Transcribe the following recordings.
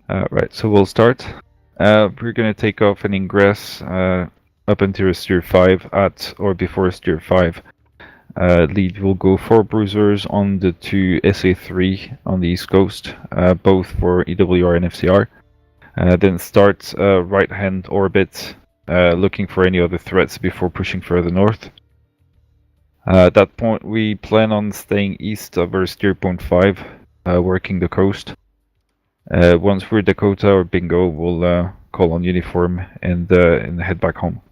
Right, so we'll start. We're going to take off an ingress up into steer 5 at or before steer 5. Lead will go 4 bruisers on the 2 SA3 on the east coast, both for EWR and FCR. Then start right-hand orbit, looking for any other threats before pushing further north. At that point, we plan on staying east of our steer point 5, working the coast. Once we're Dakota or Bingo, we'll call on uniform and head back home.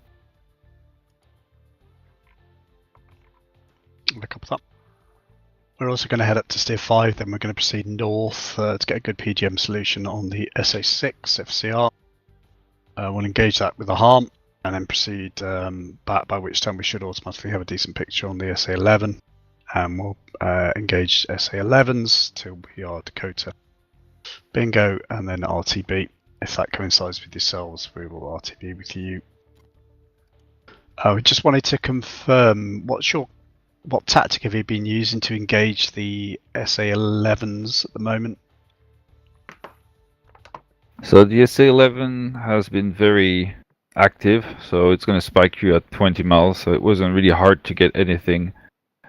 A couple of that. We're also going to head up to steer 5, then we're going to proceed north to get a good PGM solution on the SA6 FCR. We'll engage that with a harm and then proceed back, by which time we should automatically have a decent picture on the SA11. And we'll engage SA11s till we are Dakota, Bingo, and then RTB. If that coincides with yourselves, we will RTB with you. We just wanted to confirm, what tactic have you been using to engage the SA11s at the moment? So the SA11 has been very active, so it's going to spike you at 20 miles, so it wasn't really hard to get anything.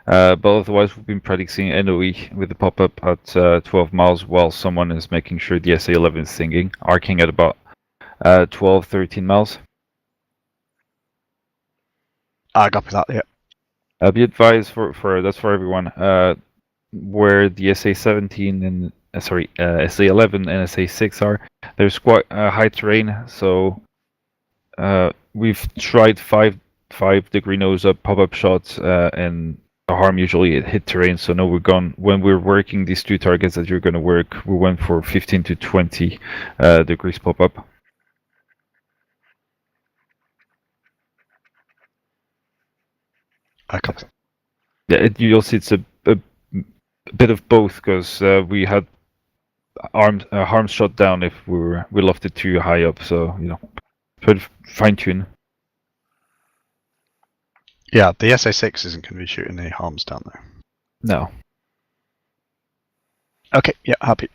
But otherwise, we've been predicting NOE with the pop-up at 12 miles while someone is making sure the SA11 is singing, arcing at about 12, 13 miles. I got that, yeah. Be advised that's for everyone. Where the SA17 and SA11 and SA6 are, there's quite high terrain. So we've tried five degree nose up pop-up shots, and the harm usually hit terrain. So no, when we're working these two targets that you're going to work, we went for 15 to 20 degrees pop-up. I got that. Yeah, you'll see it's a bit of both, because we had harm shot down if we left it too high up, so try to fine tune. Yeah, the SA6 isn't going to be shooting any harms down there. No. Okay, yeah, happy.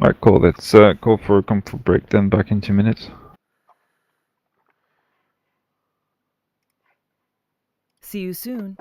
Alright, cool. Let's go for a comfort break then, back in 2 minutes. See you soon.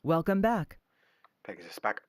Welcome back. Pegasus back.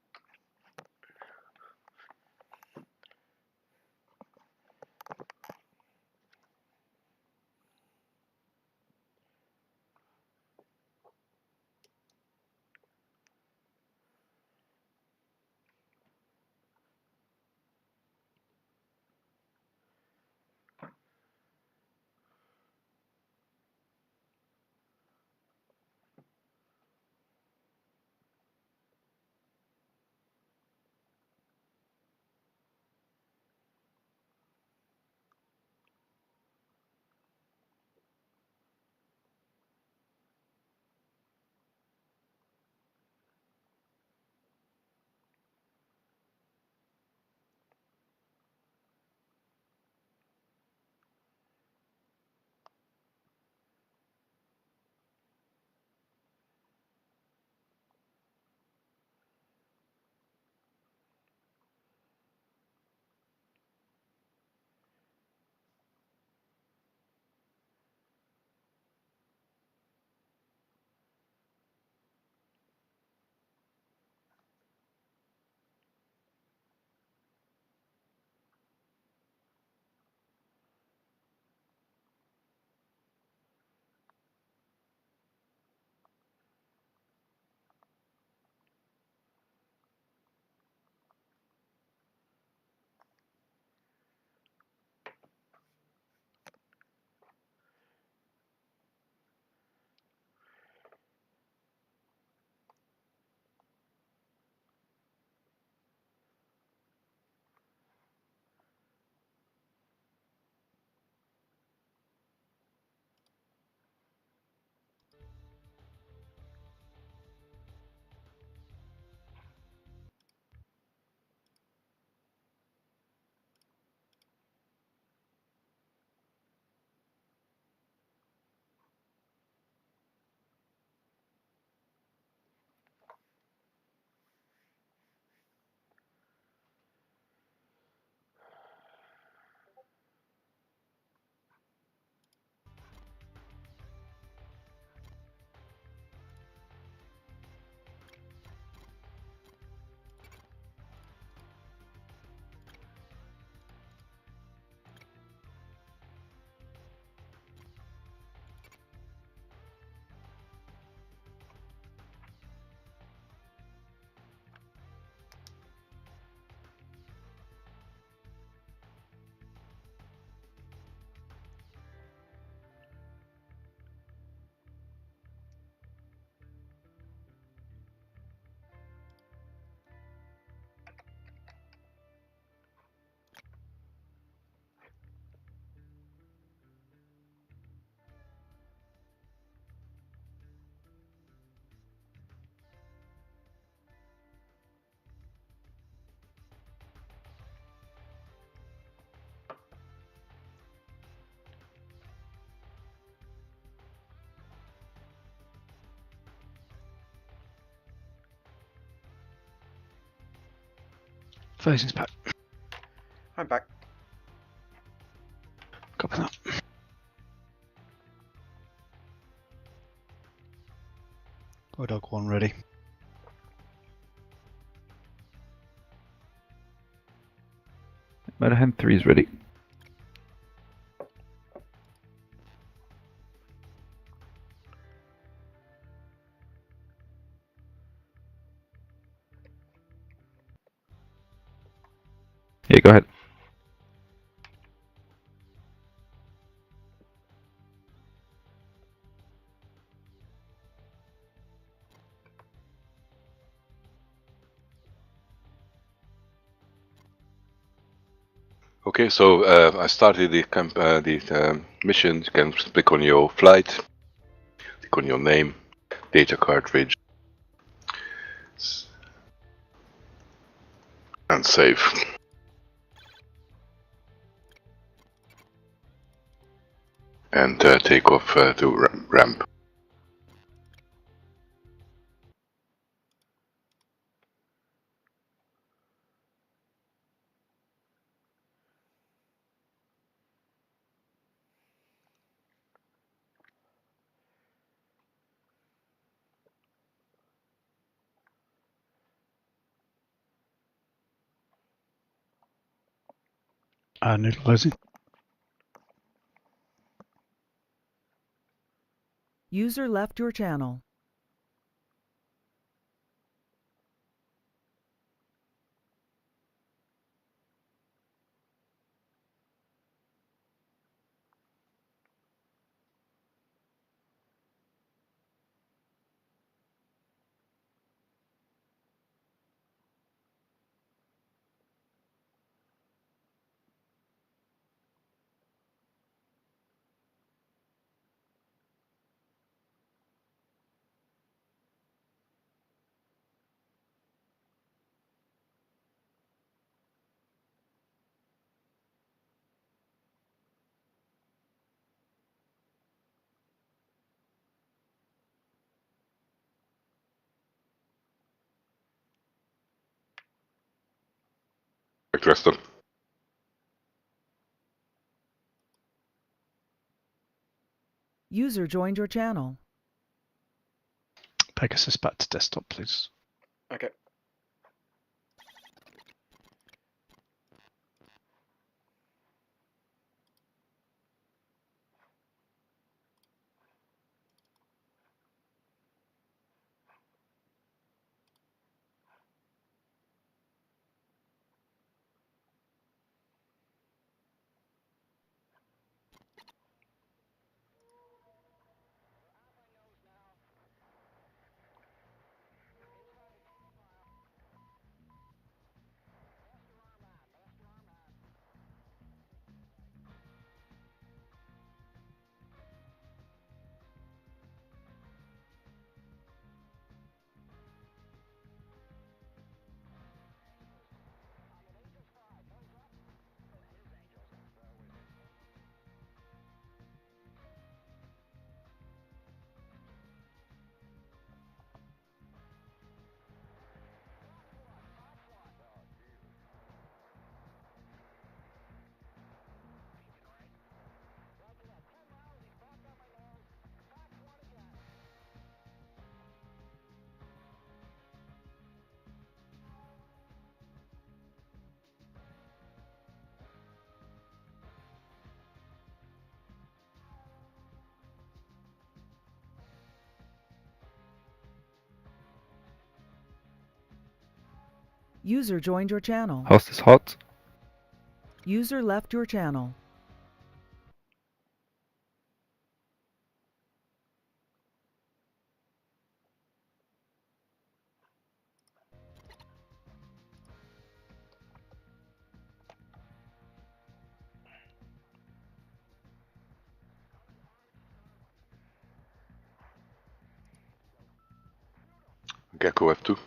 Phasing's back. I'm back. Copy that. Dog 1 ready. Metahan 3 is ready. Yeah, go ahead. Okay, so I started the mission. You can click on your flight, click on your name, data cartridge, and save. And take off to ramp. Neutralizing. User left your channel. Back to Reston. User joined your channel. Pegasus back to desktop, please. Okay. User joined your channel. Host is hot. User left your channel. Gecko F2.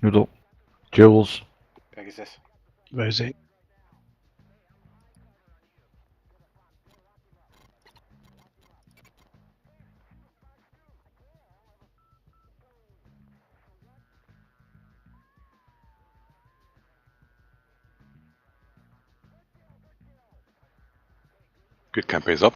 Noodle. Jules. Pegasus. Rosie. Your campaign's up.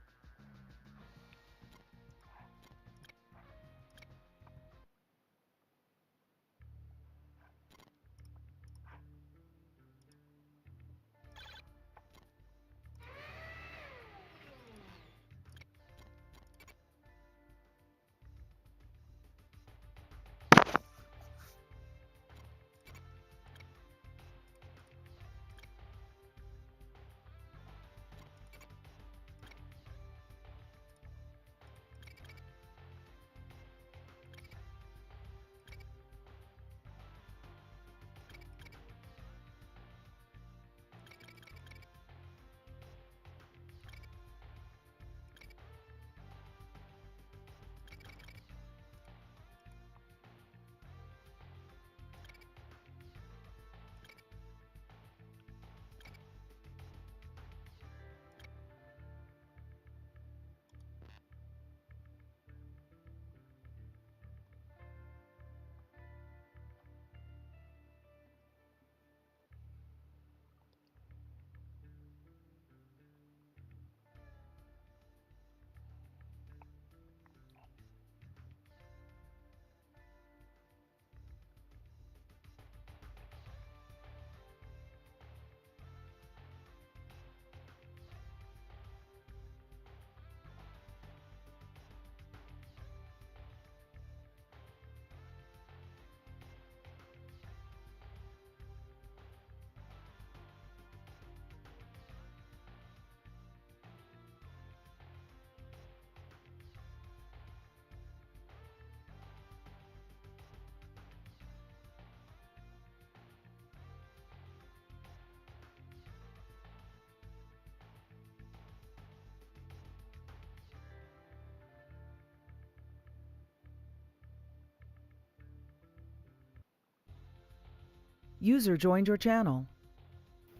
User joined your channel.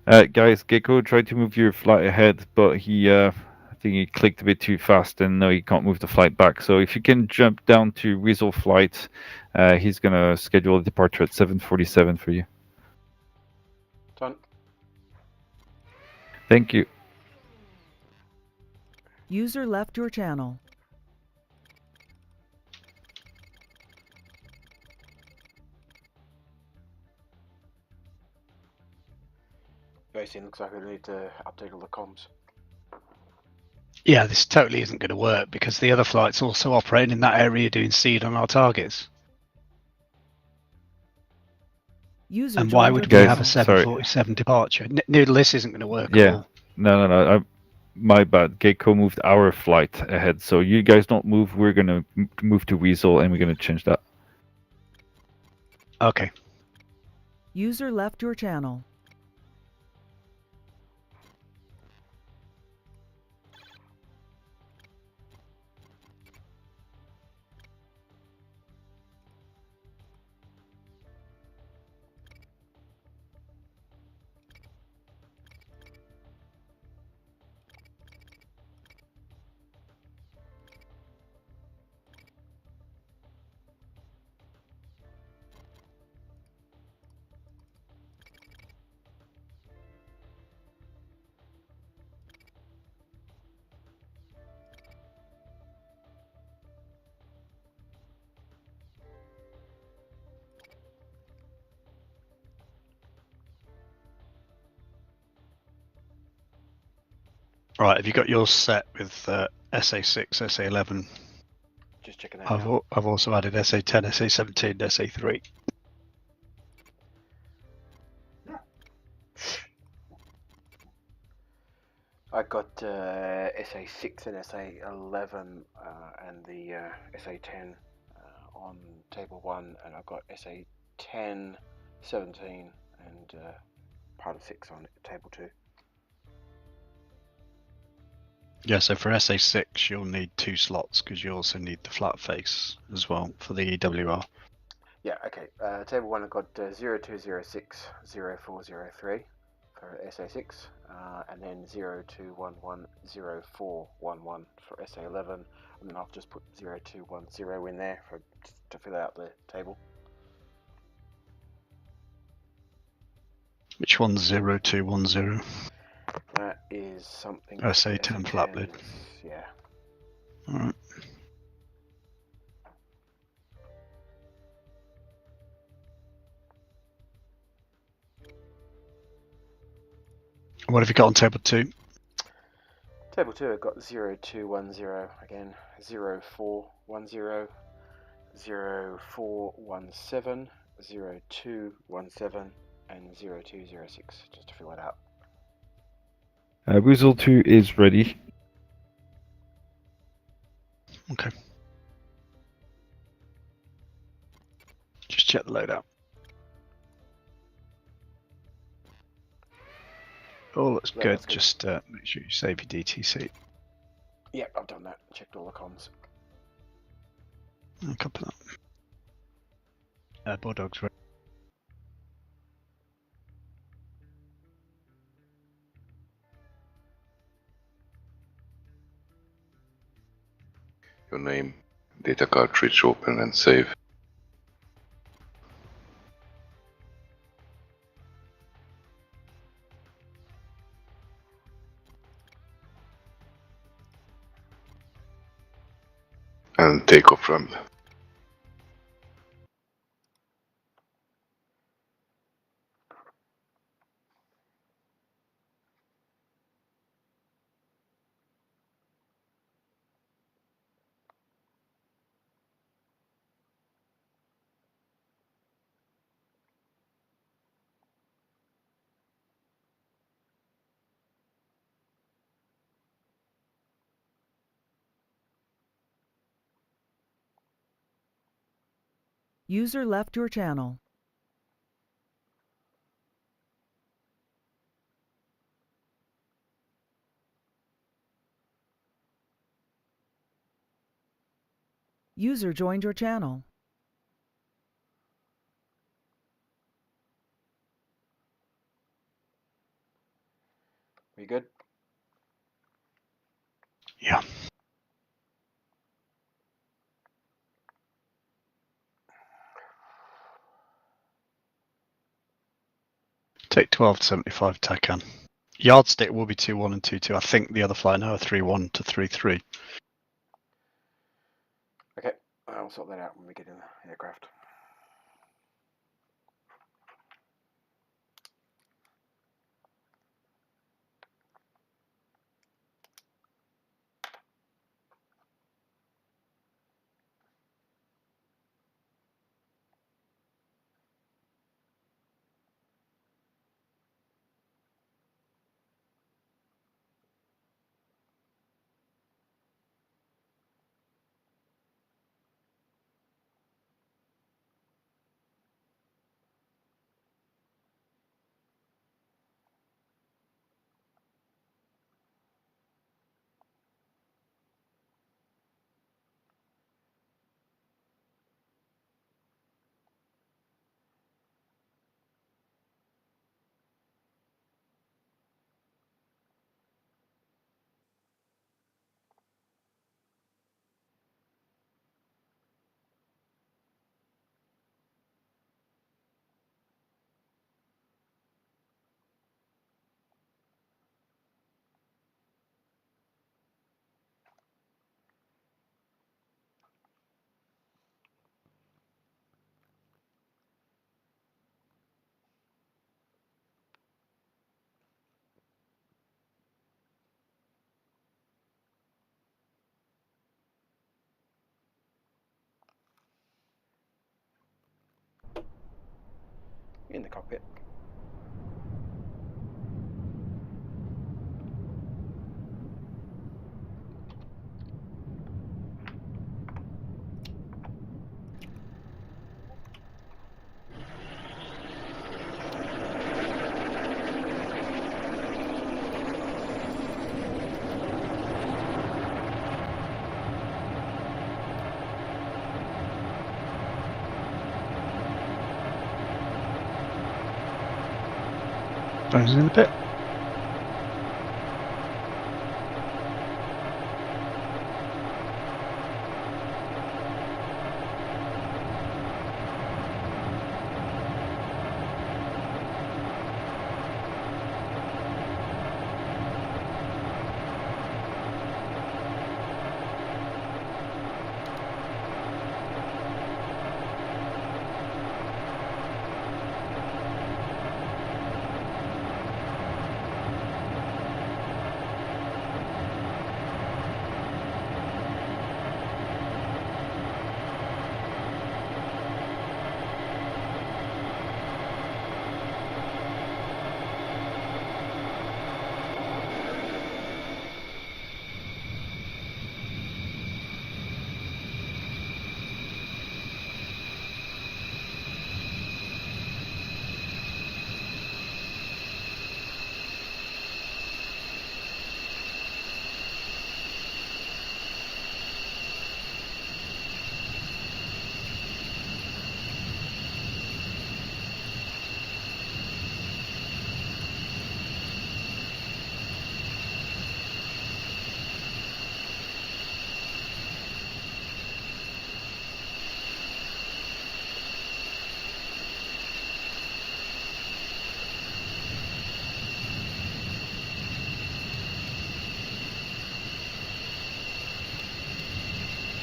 Guys, Gecko tried to move your flight ahead, but I think he clicked a bit too fast, and no, he can't move the flight back. So if you can jump down to Weasel flight, he's gonna schedule a departure at 7:47 for you. Done. Thank you. User left your channel. Basically, looks like we need to update all the comms. Yeah, this totally isn't going to work because the other flight's also operating in that area doing seed on our targets. User And why joined would your we Guys, have a channel. sorry. 747 departure? Noodle, this isn't going to work at Yeah. all. No. My bad. Gecko moved our flight ahead, so you guys don't move. We're gonna move to Weasel, and we're gonna change that. Okay. User left your channel. Right, have you got yours set with SA6, SA11? Just checking that out. I've also added SA10, SA17, SA3. I got SA6 and SA11 and the SA10 on table 1, and I've got SA10, 17, and part of 6 on table 2. Yeah, so for SA6 you'll need 2 slots because you also need the flat face as well for the EWR. Yeah, okay. Table 1 I've got 0206 0403 for SA6, and then 0211 0411 for SA11, and then I'll just put 0210 in there to fill out the table. Which one's 0210? That is something. SA 10 flat bleed. Yeah. Alright. What have you got on table 2? Table 2, I've got 0210 again, 0410, 0417, 0217, and 0206, just to fill it out. Weasel 2 is ready. Okay. Just check the loadout. Oh, looks Yeah, good. that's good. Just make sure you save your DTC. Yep, I've done that. Checked all the comms. I'll copy that. Bulldog's ready. Your name, data cartridge, open and save. And takeoff ramp. User left your channel. User joined your channel. We good? Yeah. Take 12 to 75 Takan. Yardstick will be 2-1 and 2-2. I think the other flight now are 3-1 to 3-3. Okay, I'll sort that out when we get in the aircraft. In the cockpit. Bones in the pit.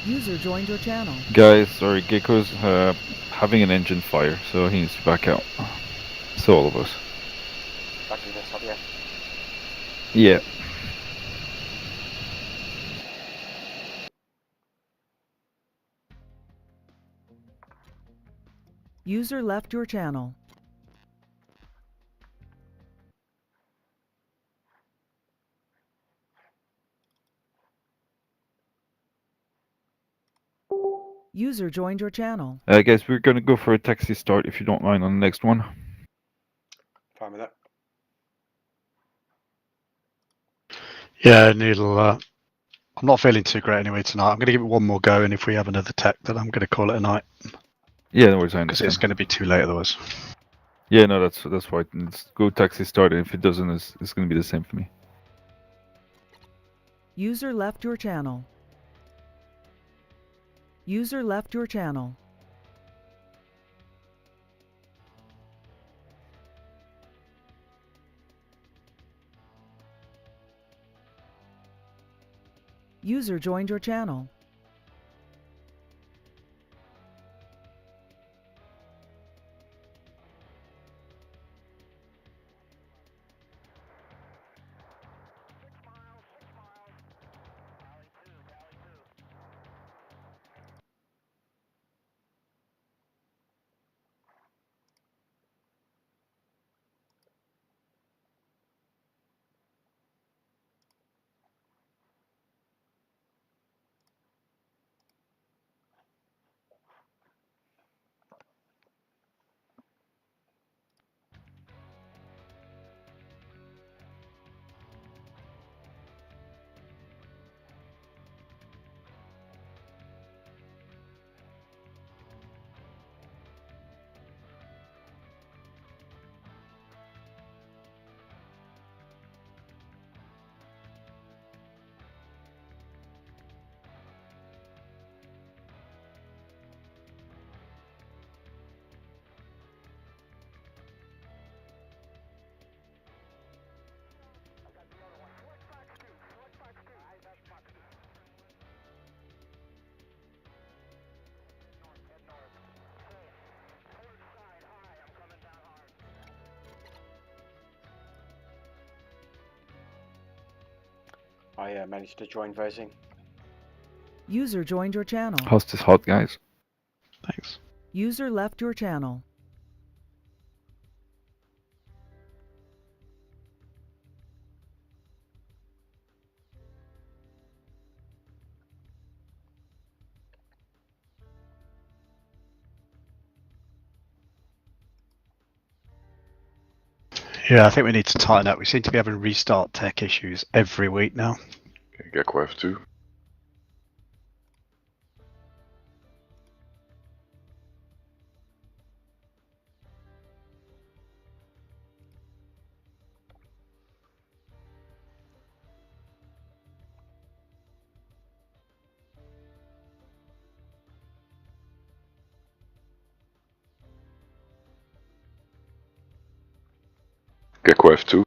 User joined your channel. Guys, sorry, Gecko's having an engine fire, so he needs to back out. So all of us. Back to the desktop, yeah. Yeah. User left your channel. User joined your channel. Guys, we're gonna go for a taxi start if you don't mind on the next one. Fine with that. Yeah, Needle. I'm not feeling too great anyway tonight. I'm going to give it one more go, and if we have another tech, then I'm going to call it a night Yeah, no worries, I because understand. it's going to be too late otherwise. Yeah, no, that's why. Let's go taxi start, and if it doesn't, it's gonna be the same for me. User left your channel. User left your channel. User joined your channel. I managed to join voting. User joined your channel. How's this hot, guys? Thanks. User left your channel. Yeah, I think we need to tighten up. We seem to be having restart tech issues every week now. Okay, Gecko F2. Gecko F2.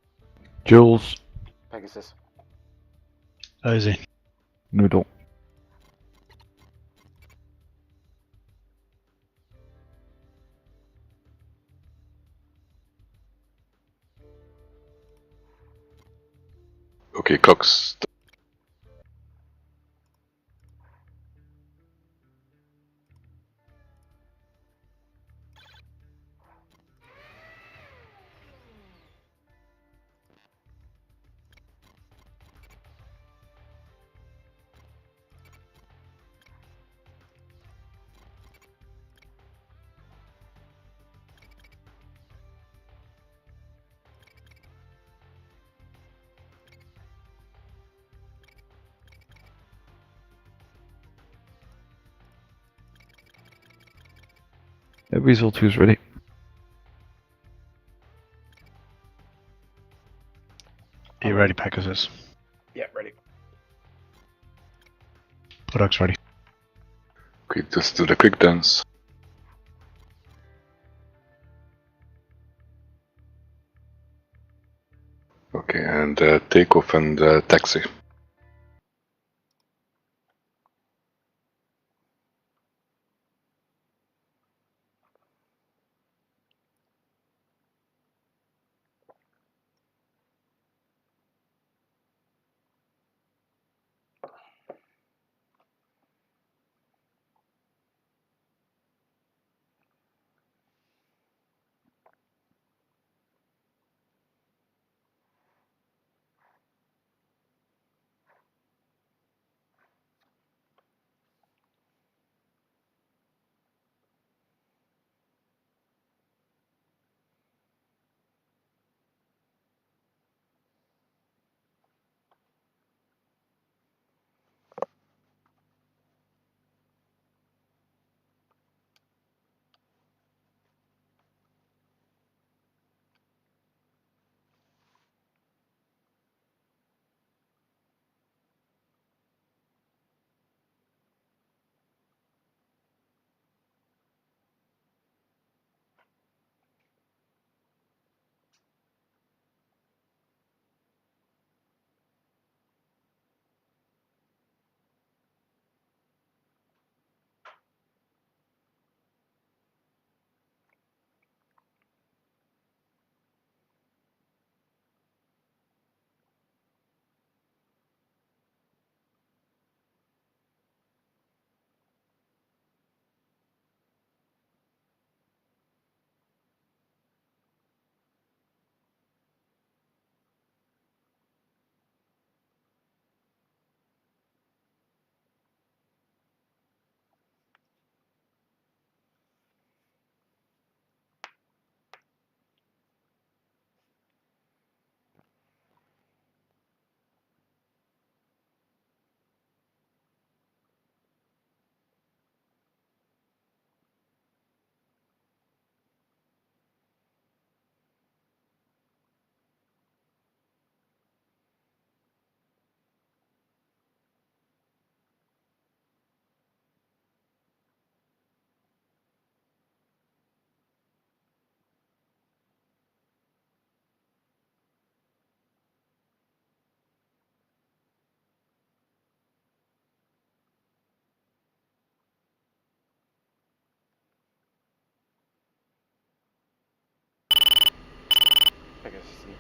Jules. Pegasus. Easy. Noodle. Okay, clocks. Weasel 2 is ready. Are you ready, Pegasus? Yeah, ready. Products ready. Okay, just do the quick dance. Okay, and takeoff and taxi.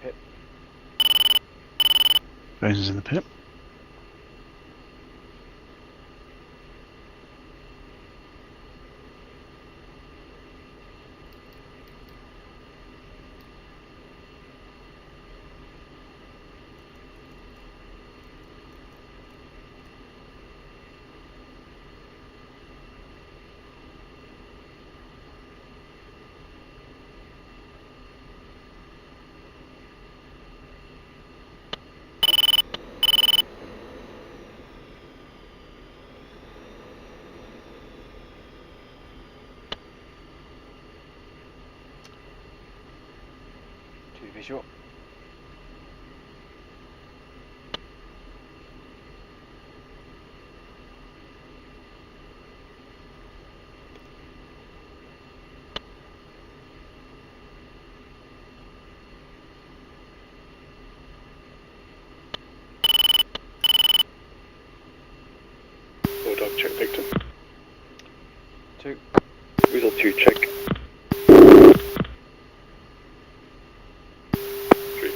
pit. Bones is in the pit. Two visual. Bulldog check victim. Two. Weasel 2 check. 3.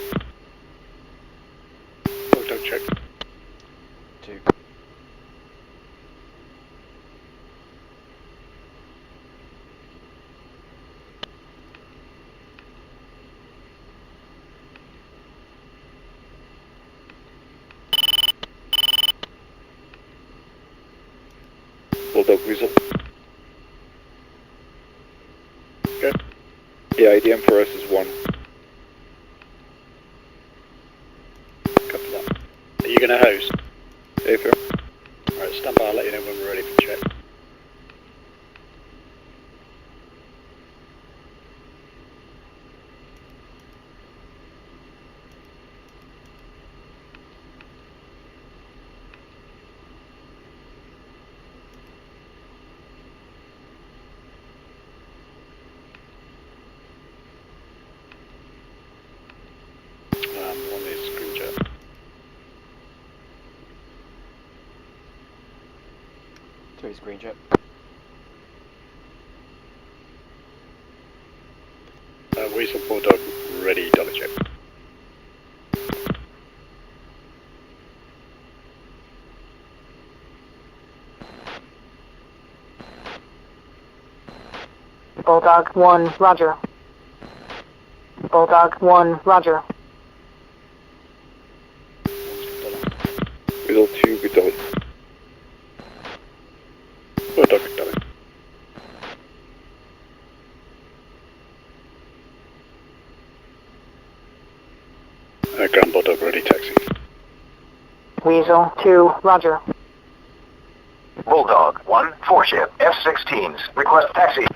Bulldog check. Two. Bulldog Weasel. Okay. Yeah, IDM for us is 1. Copy that. Are you going to host? Yeah, fair. Alright, stand by, I'll let you know when we're ready for check. One is screen jet. Two is green jet. Weasel Bulldog ready, double check. Bulldog 1, roger. Bulldog 1, roger. Weasel 2, good double. Bulldog, good double. Ground Bulldog ready, taxi. Weasel 2, roger. Bulldog 1, 4-ship, F-16s. Request taxi.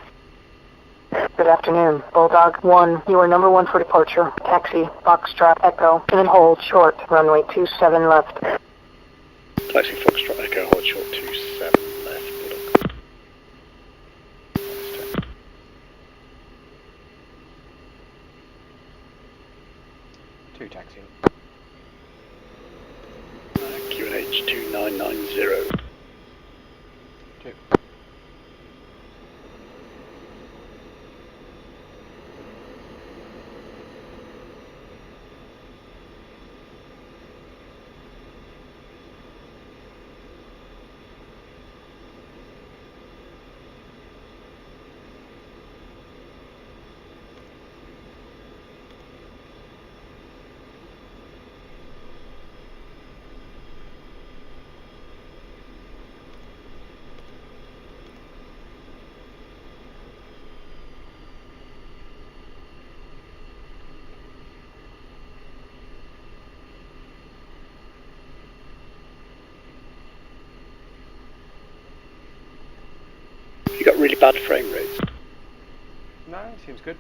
Good afternoon. Bulldog 1, you are number 1 for departure. Taxi, Foxtrot Echo, and then hold short, runway 27 left. Taxi Foxtrot Echo, hold short 27 left, Bulldog. Two taxi. QNH 2990. Two. You got really bad frame rates. No, seems good.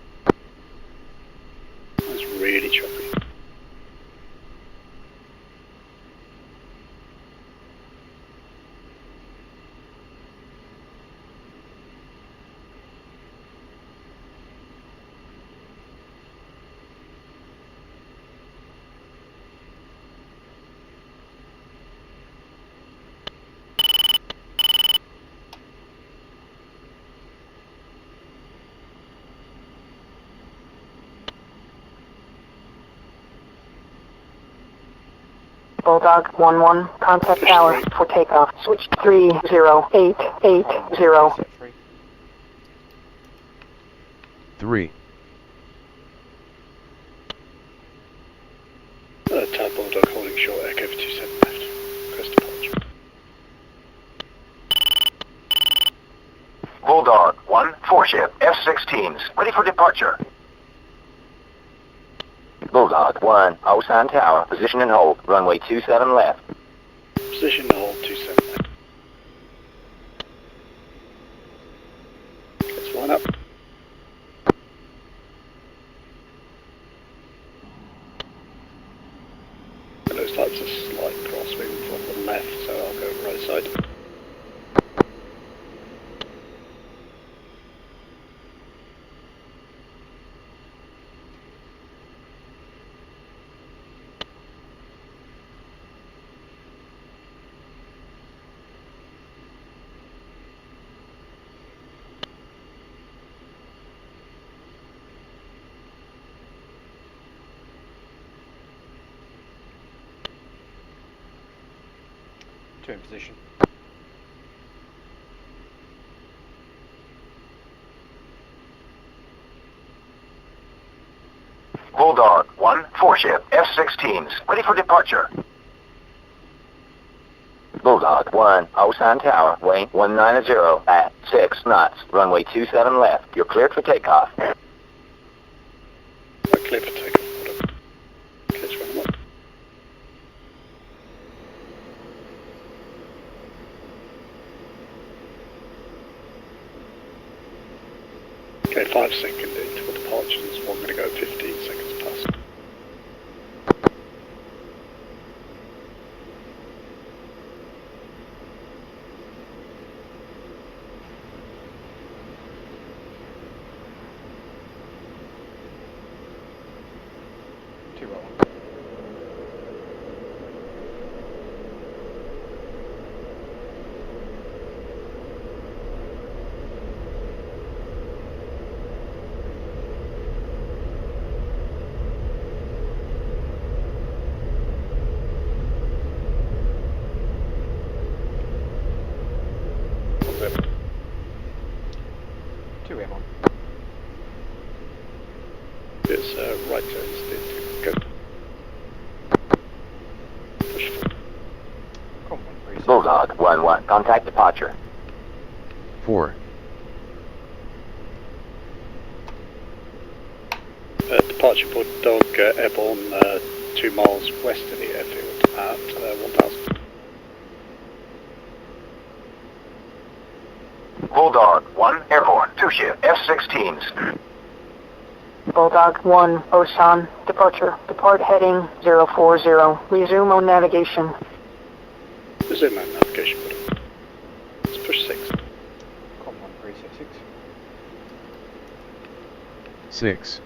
That's really choppy. Bulldog 1-1, contact tower for takeoff. Switch 30880. 3. Tower Bulldog holding short, Echo for 27 left. Request departure. Bulldog 1, 4-ship, F-16s, ready for departure. Bulldog 1, Osan Tower, position and hold, runway 27 left. Position and hold 27 left. Let's line up. It looks like it's a slight crosswind from the left, so I'll go right side. Two in position. Bulldog 1, 4-ship, F-16s, ready for departure. Bulldog 1, Osan Tower, weighing 190 at 6 knots, runway 27 left. You're cleared for takeoff. Clear for takeoff. Let's run them up. Okay, 5 second interval departures. One going to go 15 seconds past. Two right one. Two in one. It's right turn, steer to go. Push forward. Come on, breeze. Bulldog 1-1, contact departure. 4. Departure Bulldog airborne 2 miles west of the airfield at 1000. Bulldog 1, airborne, 2-ship, F-16s. Bulldog 1, Osan, departure. Depart heading 040. Resume on navigation. Resume on navigation. Let's push 6. Come on, breeze. 6. 6.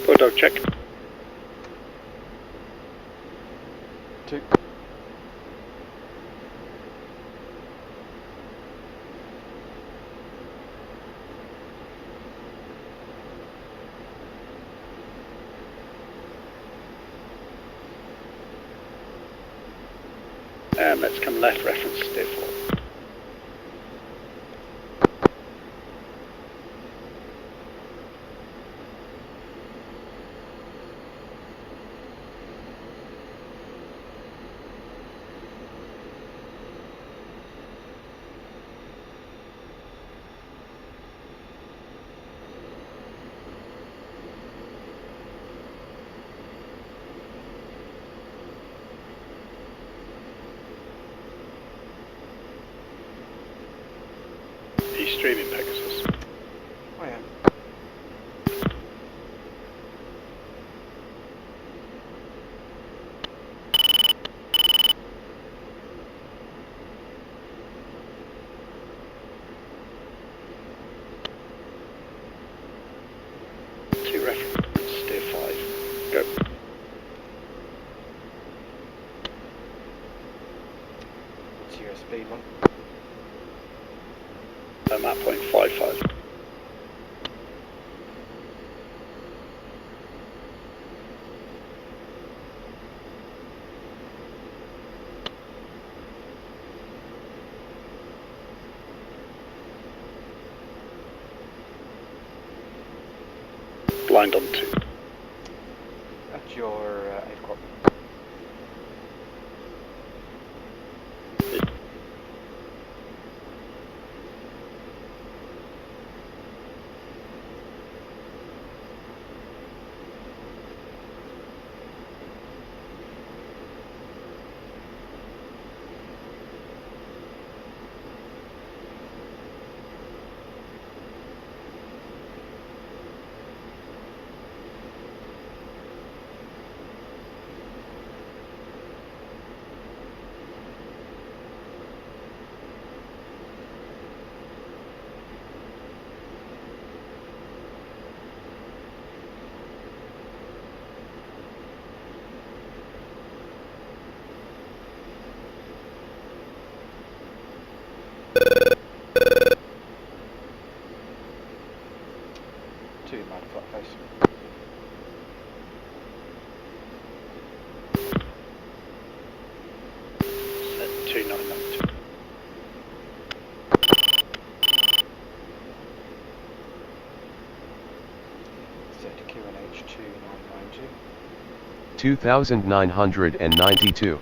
Bulldog check. 2. And let's come left, reference steer forward. Multistreaming Pegasus. I am. Two reference, steer 5. Go. What's your speed one? Map point 55. blind on 2. At your 8 o'clock. Two mad flat face. Set 2992. Set QNH 2992. 2992.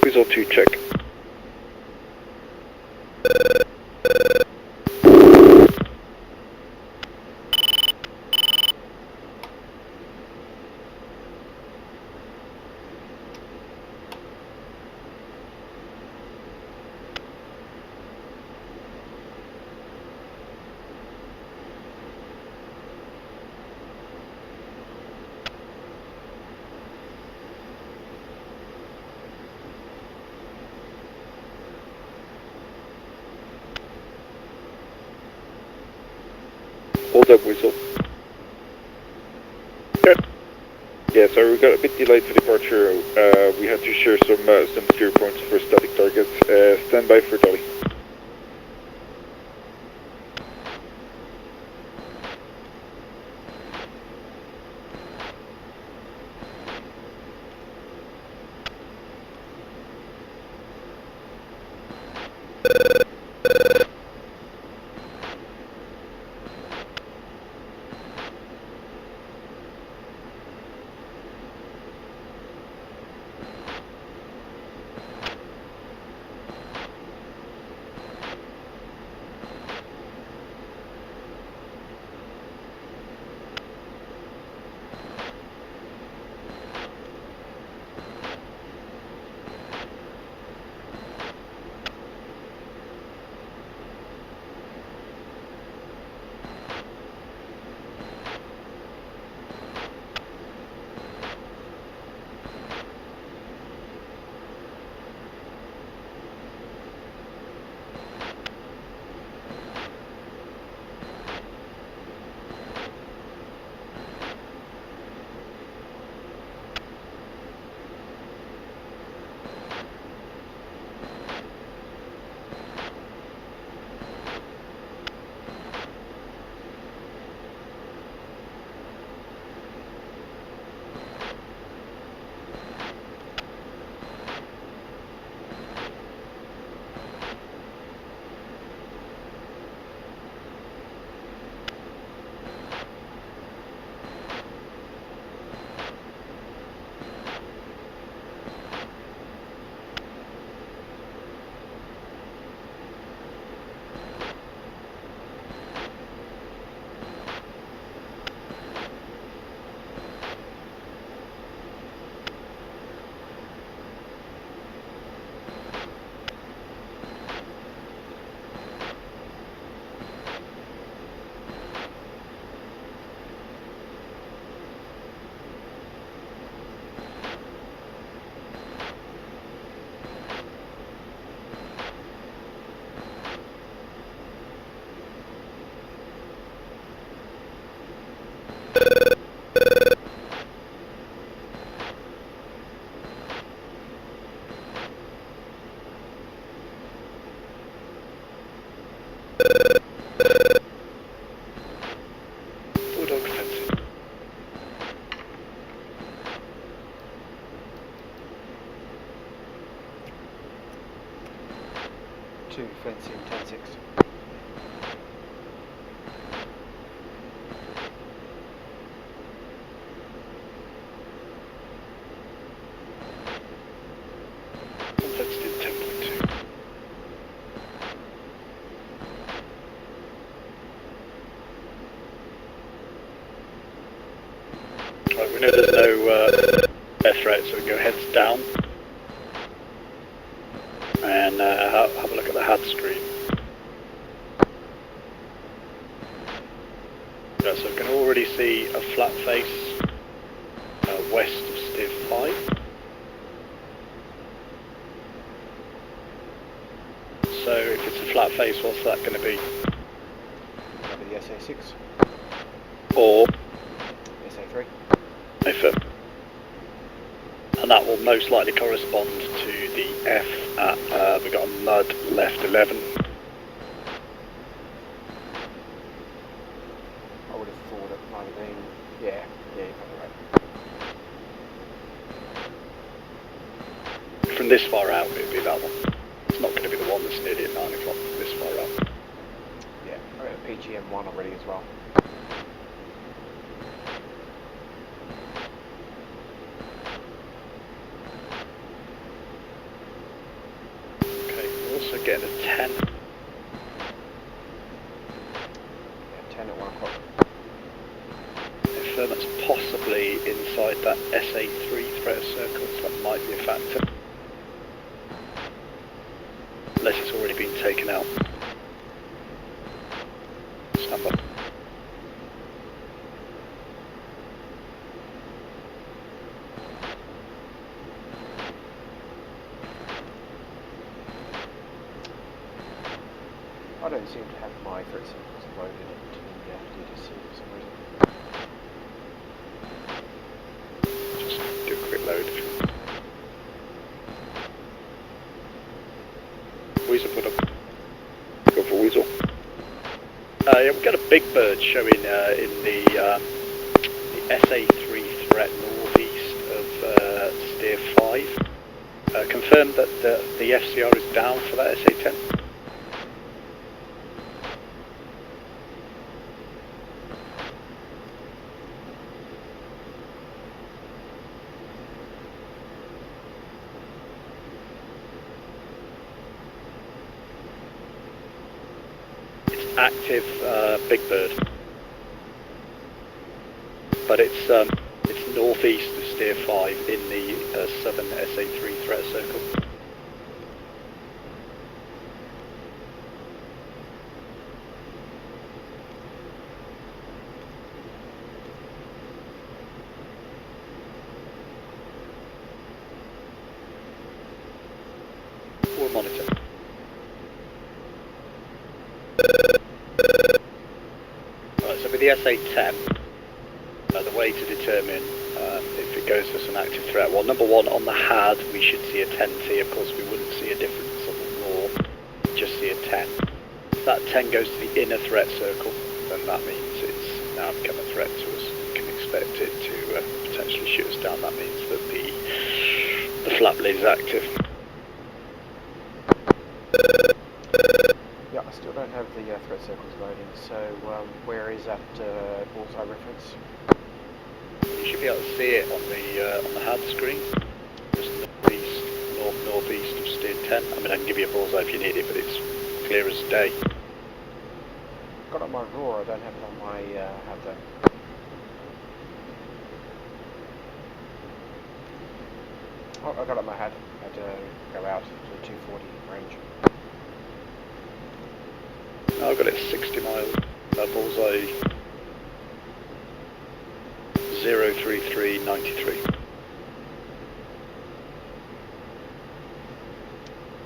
Result 2 check. Hold up, Whistle. Yeah, sorry, we got a bit delayed for departure. We had to share some steer points for static targets. Stand by for dolly. 10-6. Let's do 10.2. Right, we know there's no air threat, so we go heads down and have a look at the HUD screen. Yeah, so we can already see a flat face west of Steer 5. So if it's a flat face, what's that going to be? That'll be the SA6. Or SA3. if and that will most likely correspond to the F at, we've got a mud left 11. I would have thought it might have been. Yeah, you're probably right. From this far out, it'd be that one. It's not going to be the one that's nearly at 9 o'clock from this far out. Yeah, I got a PGM1 already as well. Okay, we're also getting a 10. Yeah, 10 at 1 o'clock. If that's possibly inside that SA3 threat circle, so that might be a factor. Unless it's already been taken out. Stand by. I don't seem to have my threat circles loaded into the DDC for some reason. Just do a quick load. Weasel put up. Go for Weasel. Yeah, we've got a big bird showing in the SA3 threat northeast of Steer 5. Confirmed that the FCR is down for that SA10. Active big bird, but it's northeast of Steer 5 in the southern SA3 threat circle. We'll monitor. Right, so with the SA10, the way to determine if it goes as an active threat, well, number one, on the HAD we should see a 10T. Of course, we wouldn't see a difference on the raw, just see a 10. If that 10 goes to the inner threat circle, then that means it's now become a threat to us. We can expect it to potentially shoot us down. That means that the flap lid is active. Yeah, I still don't have the threat circles loading, so where is that bullseye reference? You should be able to see it on the HUD screen. Just northeast of Steer 10. I mean, I can give you a bullseye if you need it, but it's clear as day. Got it on my raw, I don't have it on my HUD though. Oh, I got it on my HUD. I had to go out to the 240 range. I've got it 60 miles. Bullseye 03393.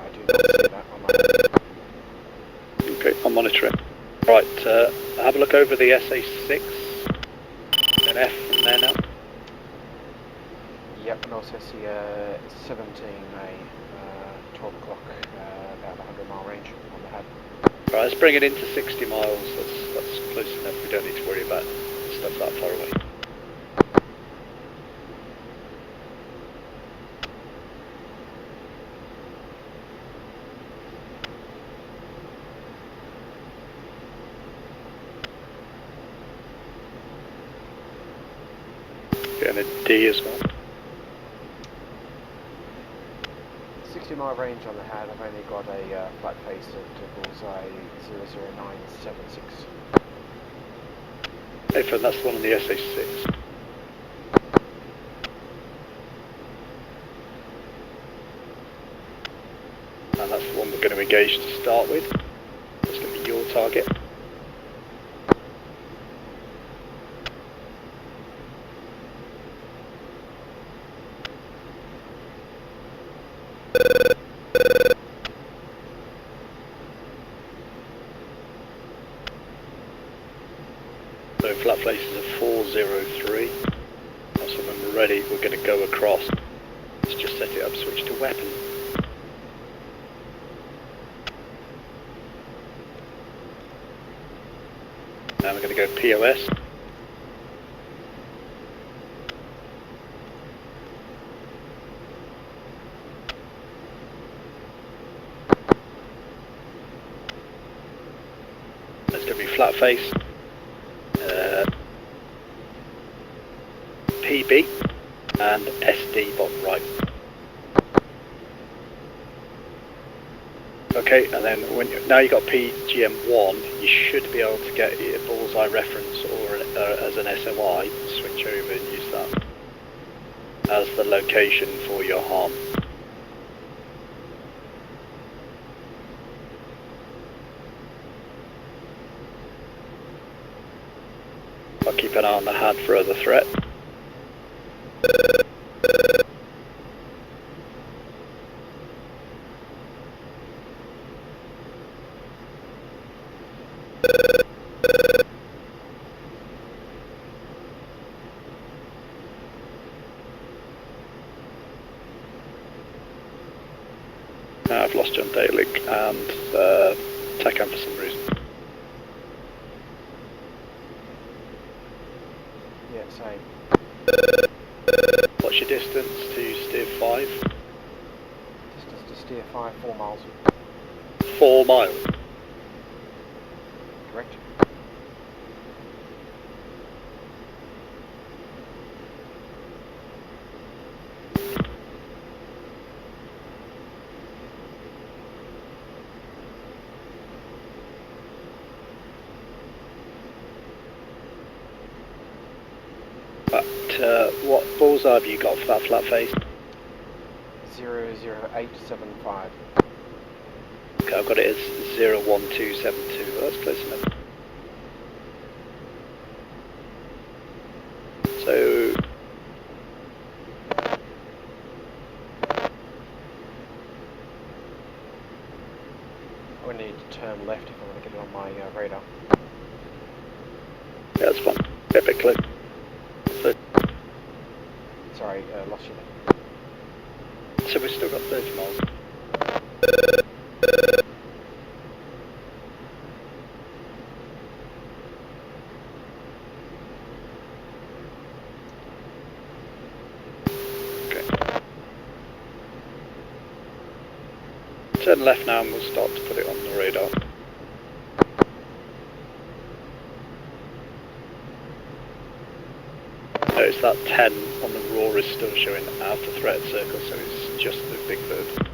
I do not see that on my HUD. Okay, I'm monitoring. Right, have a look over the SA6. An F from there now. Yep, and also see 17A, 12 o'clock, about 100 mile range on the HUD. Right, let's bring it into 60 miles. That's close enough. We don't need to worry about stuff that far away. Getting a D as well. 60-mile range on the HAD. I've only got a flat face at bullseye 00976. Hey, friend, that's the one on the SA6. And that's the one we're going to engage to start with. That's going to be your target. So flat face is a 403. So when we're ready, we're going to go across. Let's just set it up, switch to weapon. Now we're going to go POS. That's going to be flat face. PB and SD bottom right. Okay, and then now you've got PGM1, you should be able to get a bullseye reference or as an SOI, switch over and use that as the location for your harm. I'll keep an eye on the HAD for other threat. I've lost you on data link and TACAM for some reason. Yeah, same. What's your distance to steer 5? Distance to steer 5, 4 miles. 4 miles. Correct. What bullseye have you got for that flat face? 00875. Okay, I've got it as 01272. That's close enough. So I would need to turn left if I want to get it on my radar. yeah, that's fine. Get a bit close. So, Sorry, lost you there. so we've still got 30 miles. Okay. Turn left now and we'll start to put it on the radar. Notice that 10 on the roar is still showing out of threat circle, so it's just the big bird.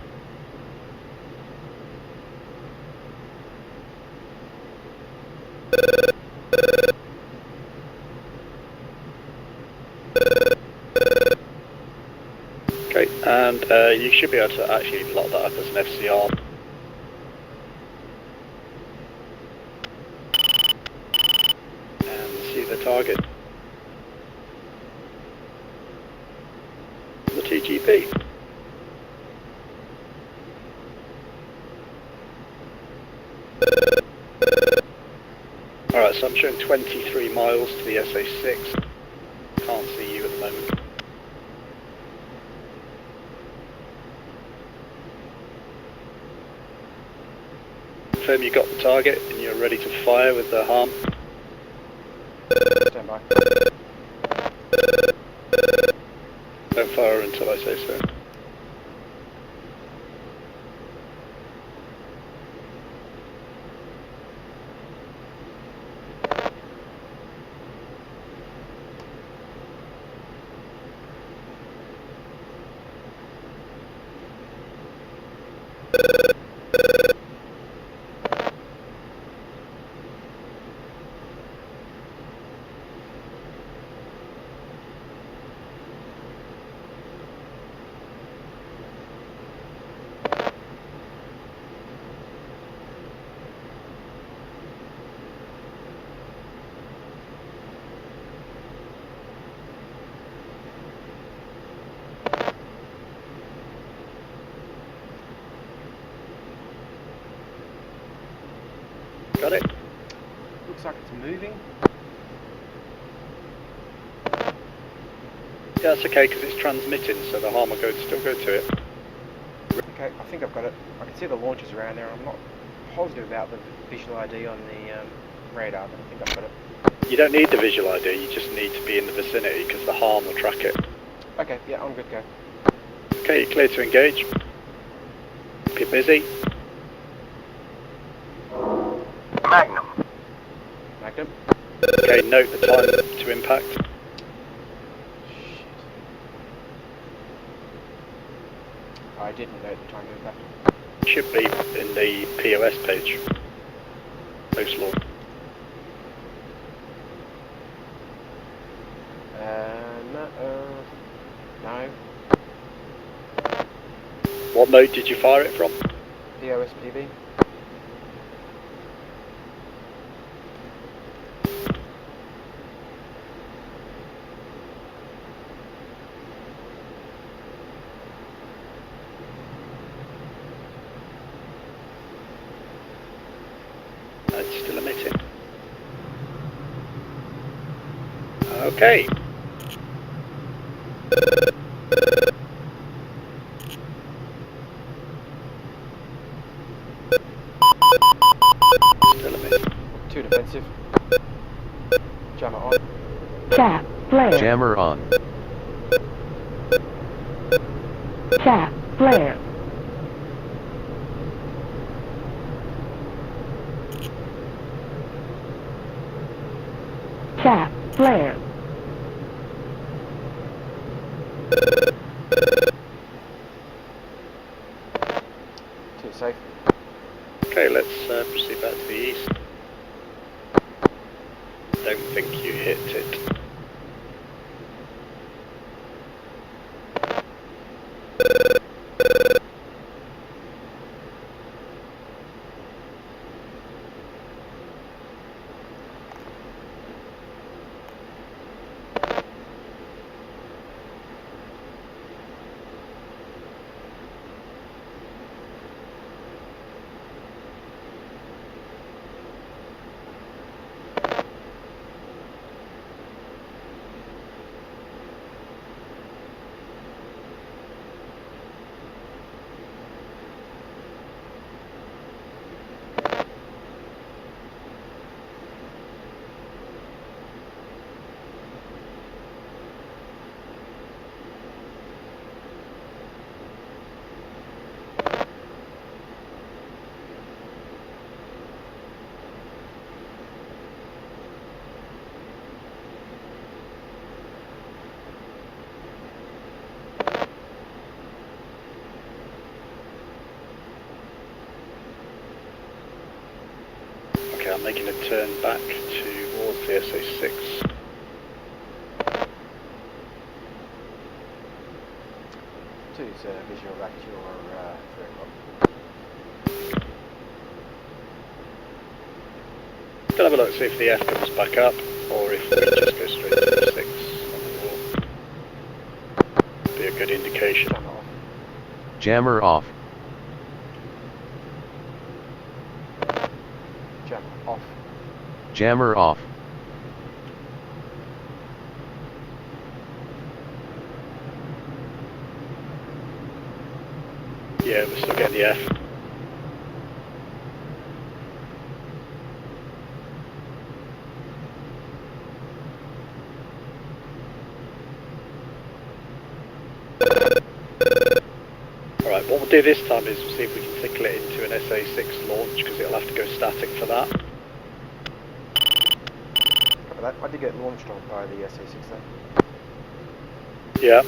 Okay, and you should be able to actually lock that up as an FCR. And see the target. The TGP. Alright, so I'm showing 23 miles to the SA6. Can't see you at the moment. Confirm you got the target and you're ready to fire with the harm. Stand by. Don't fire until I say so. got it. Looks like it's moving. Yeah, that's okay because it's transmitting, so the harm will still go to it. Okay, I think I've got it. I can see the launchers around there. I'm not positive about the visual ID on the radar, but I think I've got it. You don't need the visual ID, you just need to be in the vicinity because the harm will track it. Okay, yeah, I'm good, go. Okay, you're clear to engage. Be busy. Magnum. Magnum. Okay, note the time to impact. Shit. I didn't note the time to impact. Should be in the POS page. Post law. No. What node did you fire it from? POSPB. It's still emitting. Okay. Still emitting. Too defensive. Jammer on. Tap, flare. Jammer on. Tap, flare. Tap, flare. Too safe. Okay, let's proceed back to the east. Don't think you hit it. Okay, I'm making a turn back towards the SA6. Two's visual back to your 3 o'clock. Gonna have a look, see if the F comes back up, or if we just go straight to the 6 on the wall. Be a good indication. Jammer off. Jammer off. Jammer off. Yeah, we're still getting the F. Alright, what we'll do this time is we'll see if we can tickle it into an SA6 launch, because it'll have to go static for that. Copy that. I did get launched on by the SA6 then. Yeah.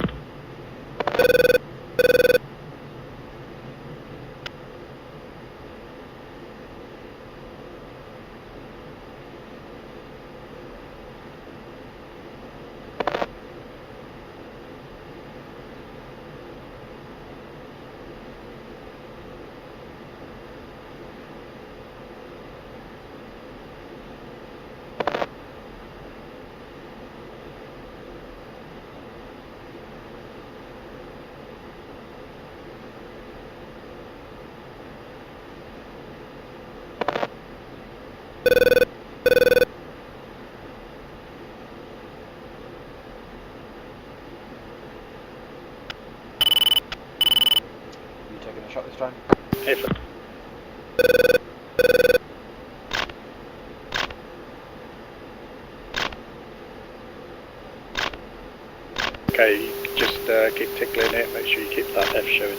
You taking the shot this time? If okay, just keep tickling it, make sure you keep that F showing.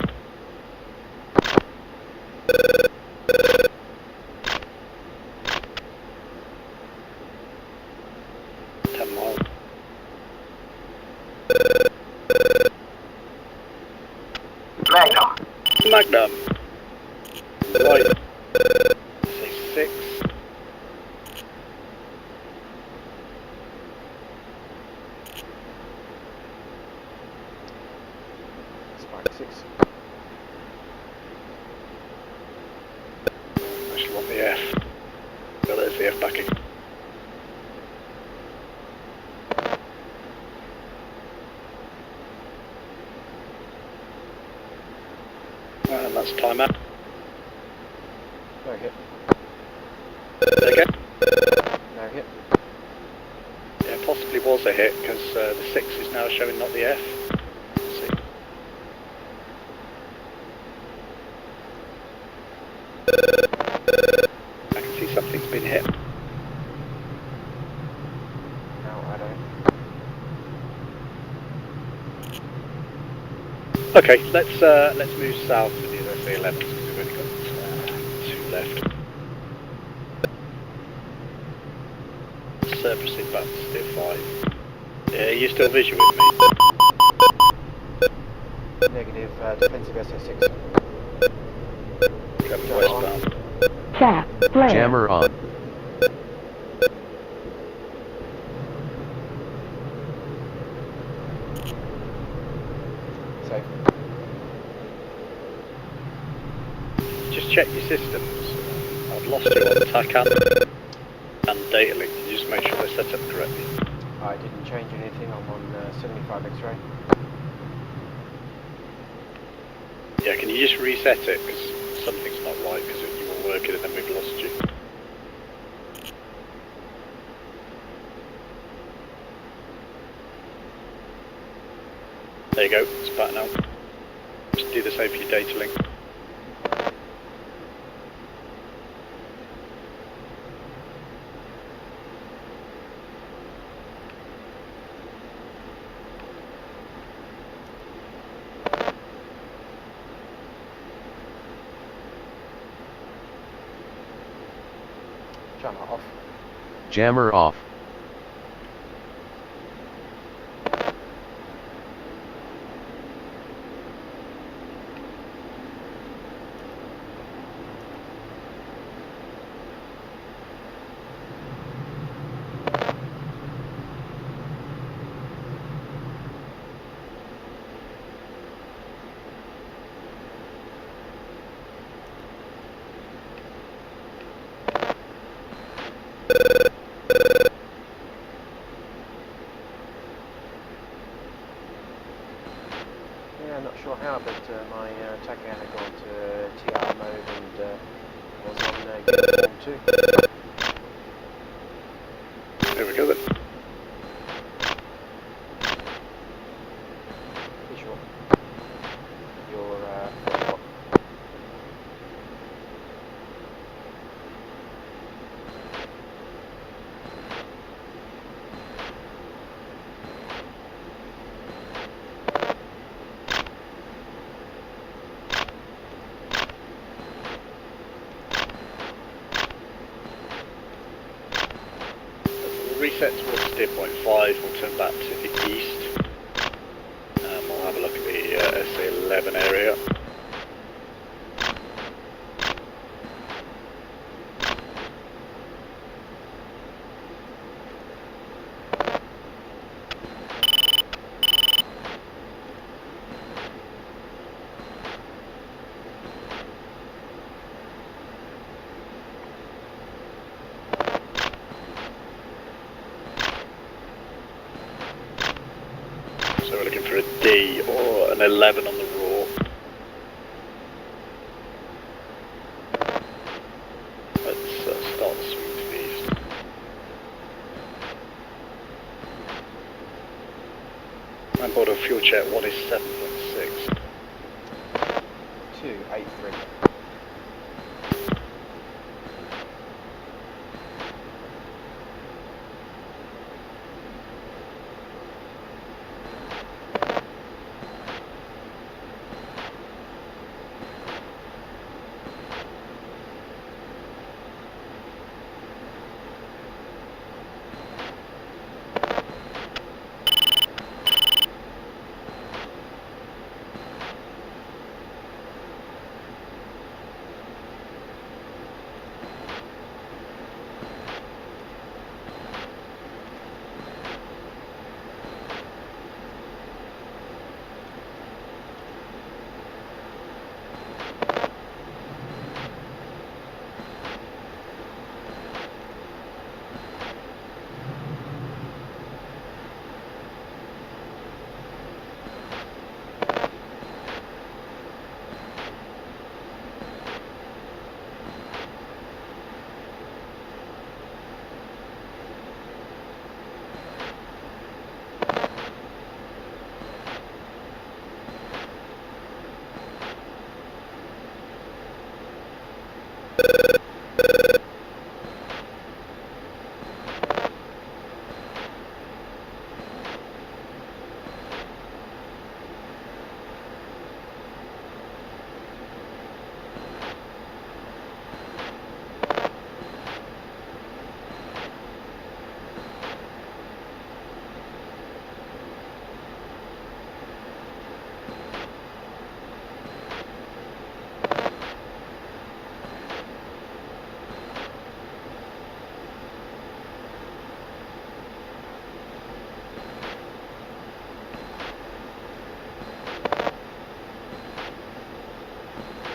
Magnum. Right. Say 6. Spike 6. Actually want the F. Well, there's the F backing. And that's time out. No hit. Okay. No hit. Yeah, possibly was a hit because the 6 is now showing not the F. Let's see. I can see something's been hit. No, I don't. Okay, let's move south to the SA11s because we've only got 2 left. Surfacing back to Stiff 5. Yeah, you still visual with me? Negative, defensive SA6. Coming westbound. Chat. Flare. Jammer on. Safe. Just check your systems. I've lost you on TACAN and data link. Just make sure they're set up correctly. I didn't change anything. I'm on 75 X-ray. Yeah, can you just reset it? Because something's not right because you were working and then we've lost you. There you go, it's back now. Just do the same for your data link. Jammer off. Jammer off. Yeah, not sure how, but my TACAN had gone to TR mode and was on uniform 2. There we go then. Visual. Your hotspot. We'll reset towards steer point 5, we'll turn back to the east. We'll have a look at the SA11 area. So we're looking for a D or an 11 on the raw. Let's start the sweep to the Order fuel check 1 is 7.6. 283.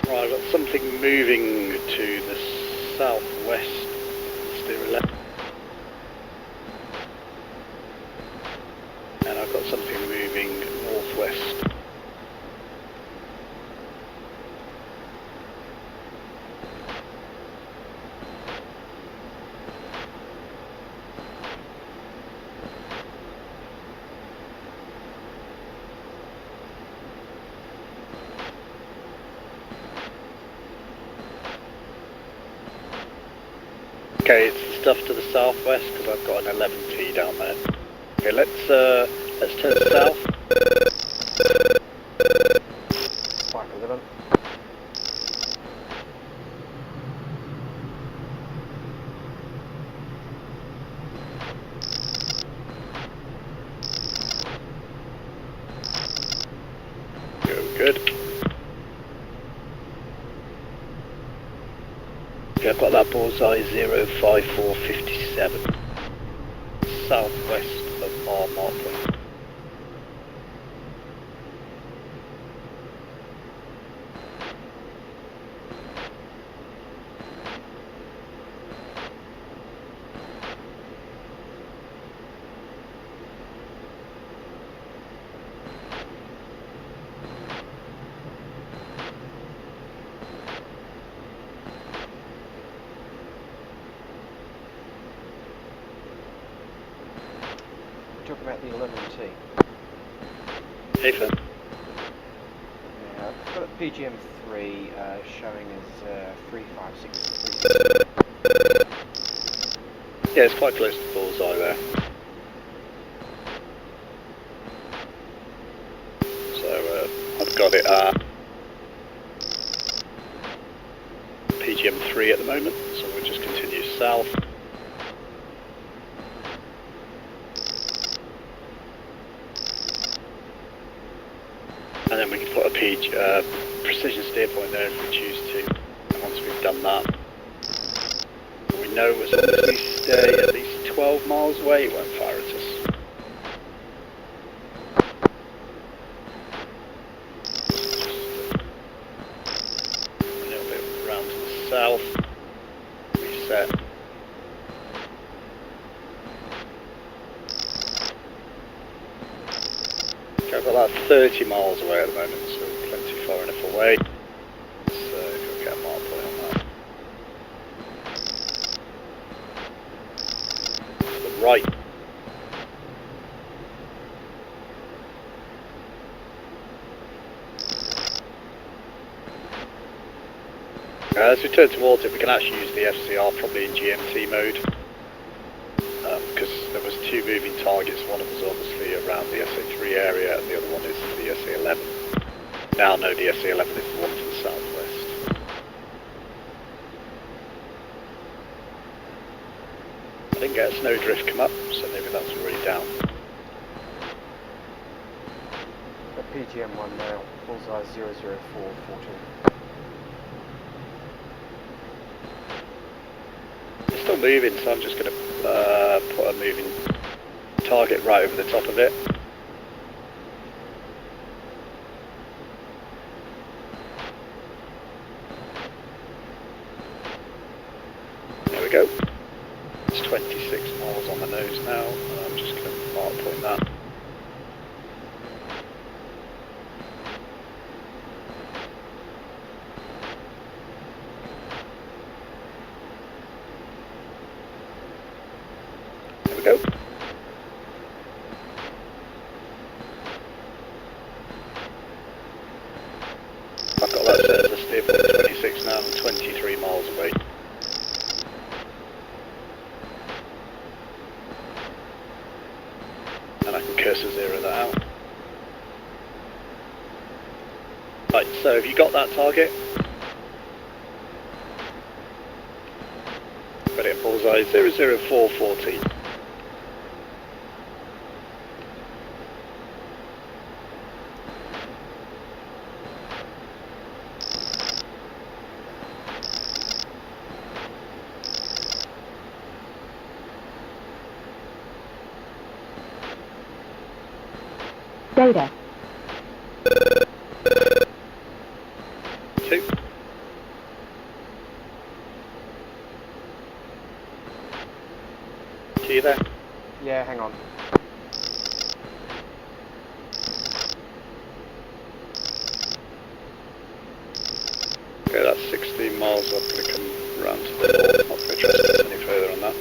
Right, I've got something moving to the southwest. Steer left. And I've got something moving northwest. Okay, it's the stuff to the southwest because I've got an 11T down there. Okay, let's turn south. Spike 11. Good. Okay, I've got that bullseye 05457. Southwest of our mark point. Talking about the 11T. Hey, Finn. Yeah, I've got a PGM3 showing as 356. Yeah, it's quite close to the bullseye there. So I've got it at PGM3 at the moment, so we'll just continue south. And then we can put a precision steer point there if we choose to. And once we've done that, we know as long as we stay at least 12 miles away, it won't fire at us. A little bit round to the south. Reset. Okay, I've got that 30 miles away at the moment, so plenty far enough away. Let's go get a mark point on that. To the right. as we turn towards it, we can actually use the FCR probably in GMT mode. Because there was 2 moving targets. One of them was obviously around the SA3 area, and the other one is the SA11. Now know the SA11 is the one to the southwest. I didn't get a snowdrift come up, so maybe that's already down. The PGM1 now, bullseye 00414. It's still moving, so I'm just going to put a moving target right over the top of it. There we go. It's 26 miles on the nose now. I'm just going to mark point that. There we go. I've got that set as a steer point 26 now and 23 miles away. And I can cursor zero that out. Right, so have you got that target? Got it, bullseye 00414. Data. 2. See you there? Yeah, hang on. Okay, that's 16 miles. I'm going to come round to the north. Not going to trust us any further on that.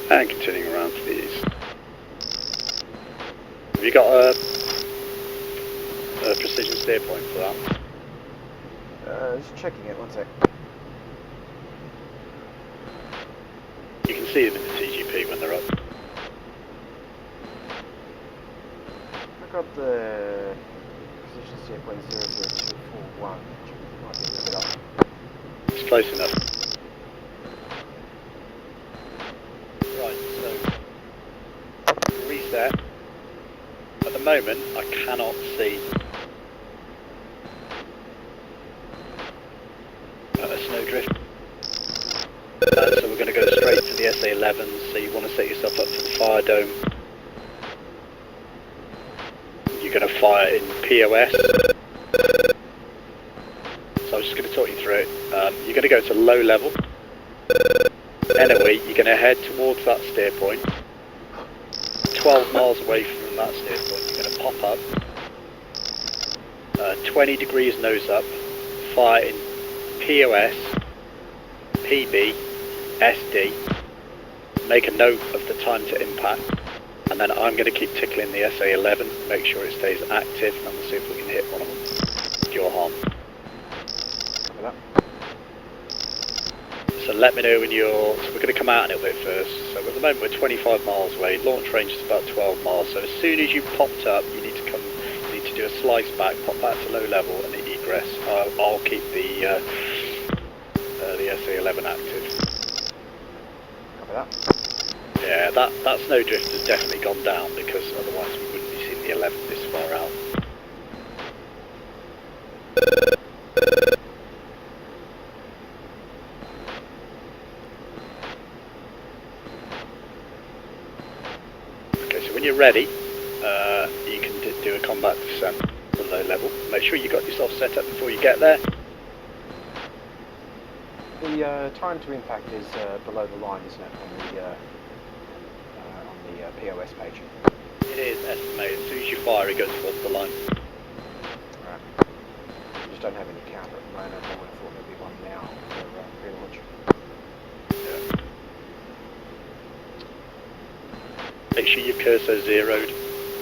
And continuing around to the east. Have you got a precision steer point for that? Just checking it, one sec. You can see them in the TGP when they're up. I got the position steer point 00241, which might be a little bit up. It's close enough. Right, so reset. At the moment, I cannot see a snowdrift. So we're going to go straight to the SA11. So you want to set yourself up for the fire dome. You're going to fire in POS. So I'm just going to talk you through it. You're going to go to low level. Anyway, you're going to head towards that steer point. 12 miles away from that steer point, you're going to pop up. 20 degrees nose up. Fire in POS, PB, SD. Make a note of the time to impact. And then I'm going to keep tickling the SA11. Make sure it stays active. And we'll see if we can hit one of them. Your harm. So let me know when you're... So we're going to come out a little bit first. So at the moment we're 25 miles away. Launch range is about 12 miles. So as soon as you've popped up, you need to come... You need to do a slice back, pop back to low level and egress. I'll keep the SA11 active. Copy that. Yeah, that snowdrift has definitely gone down because otherwise we wouldn't be seeing the 11 this far out. you're ready, you can do a combat descent at a low level. Make sure you got yourself set up before you get there. The time to impact is below the line, isn't it, on the POS page? It is estimated. As soon as you fire, it goes above the line. Right. I just don't have any counter at the moment. I would have thought there'd be one now for pre-launch. Yeah. Make sure your cursor's zeroed,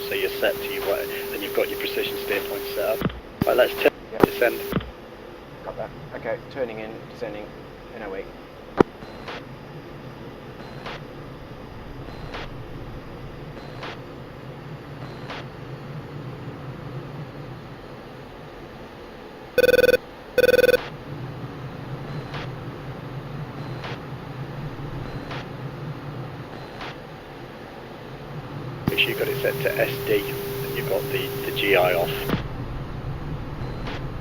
so you're set to your way, and you've got your precision steer point set up. Right, let's descend. Got that. Okay, turning in, descending, NO8. Make sure you've got it set to SD, and you've got the GI off.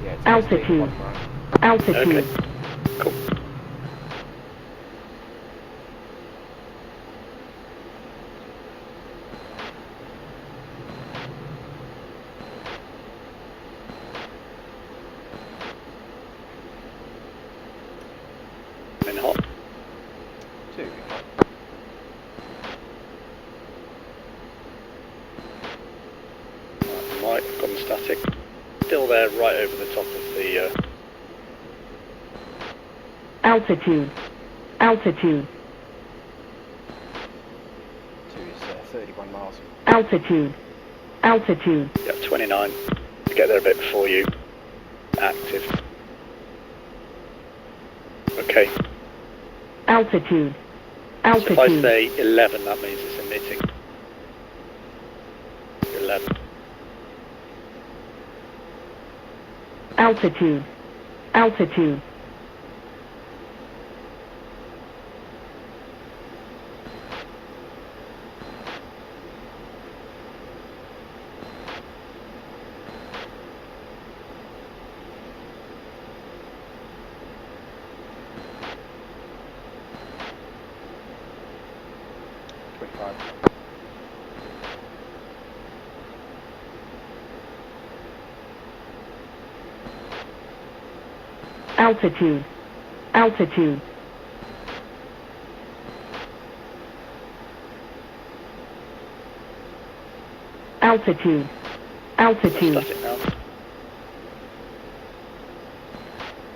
Yeah, it's Altitude. SD, Altitude. Okay, cool. And hot. 2. Right, I've got them static. Still there, right over the top of the. Altitude. Altitude. 2 is 31 miles. Altitude. Altitude. Yep, 29. To get there a bit before you. Active. Okay. Altitude. So if I Altitude. say 11, that means it's emitting. 11. Altitude. Altitude. Altitude. Altitude. Altitude. Altitude. Static now.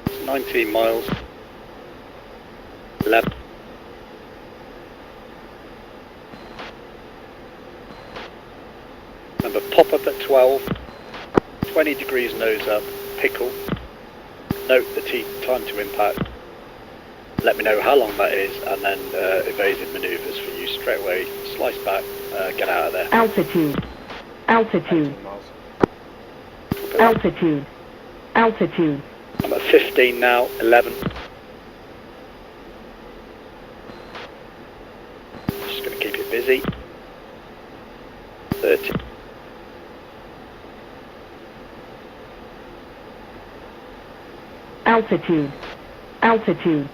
It's 19 miles. 11. Remember, pop up at 12. 20 degrees nose up. Pickle. Note the time to impact. Let me know how long that is, and then evasive manoeuvres for you straight away. Slice back, get out of there. Altitude. Altitude. 18 miles. Altitude. Altitude. I'm at 15 now, 11. Just going to keep it busy. 30. Altitude. Altitude.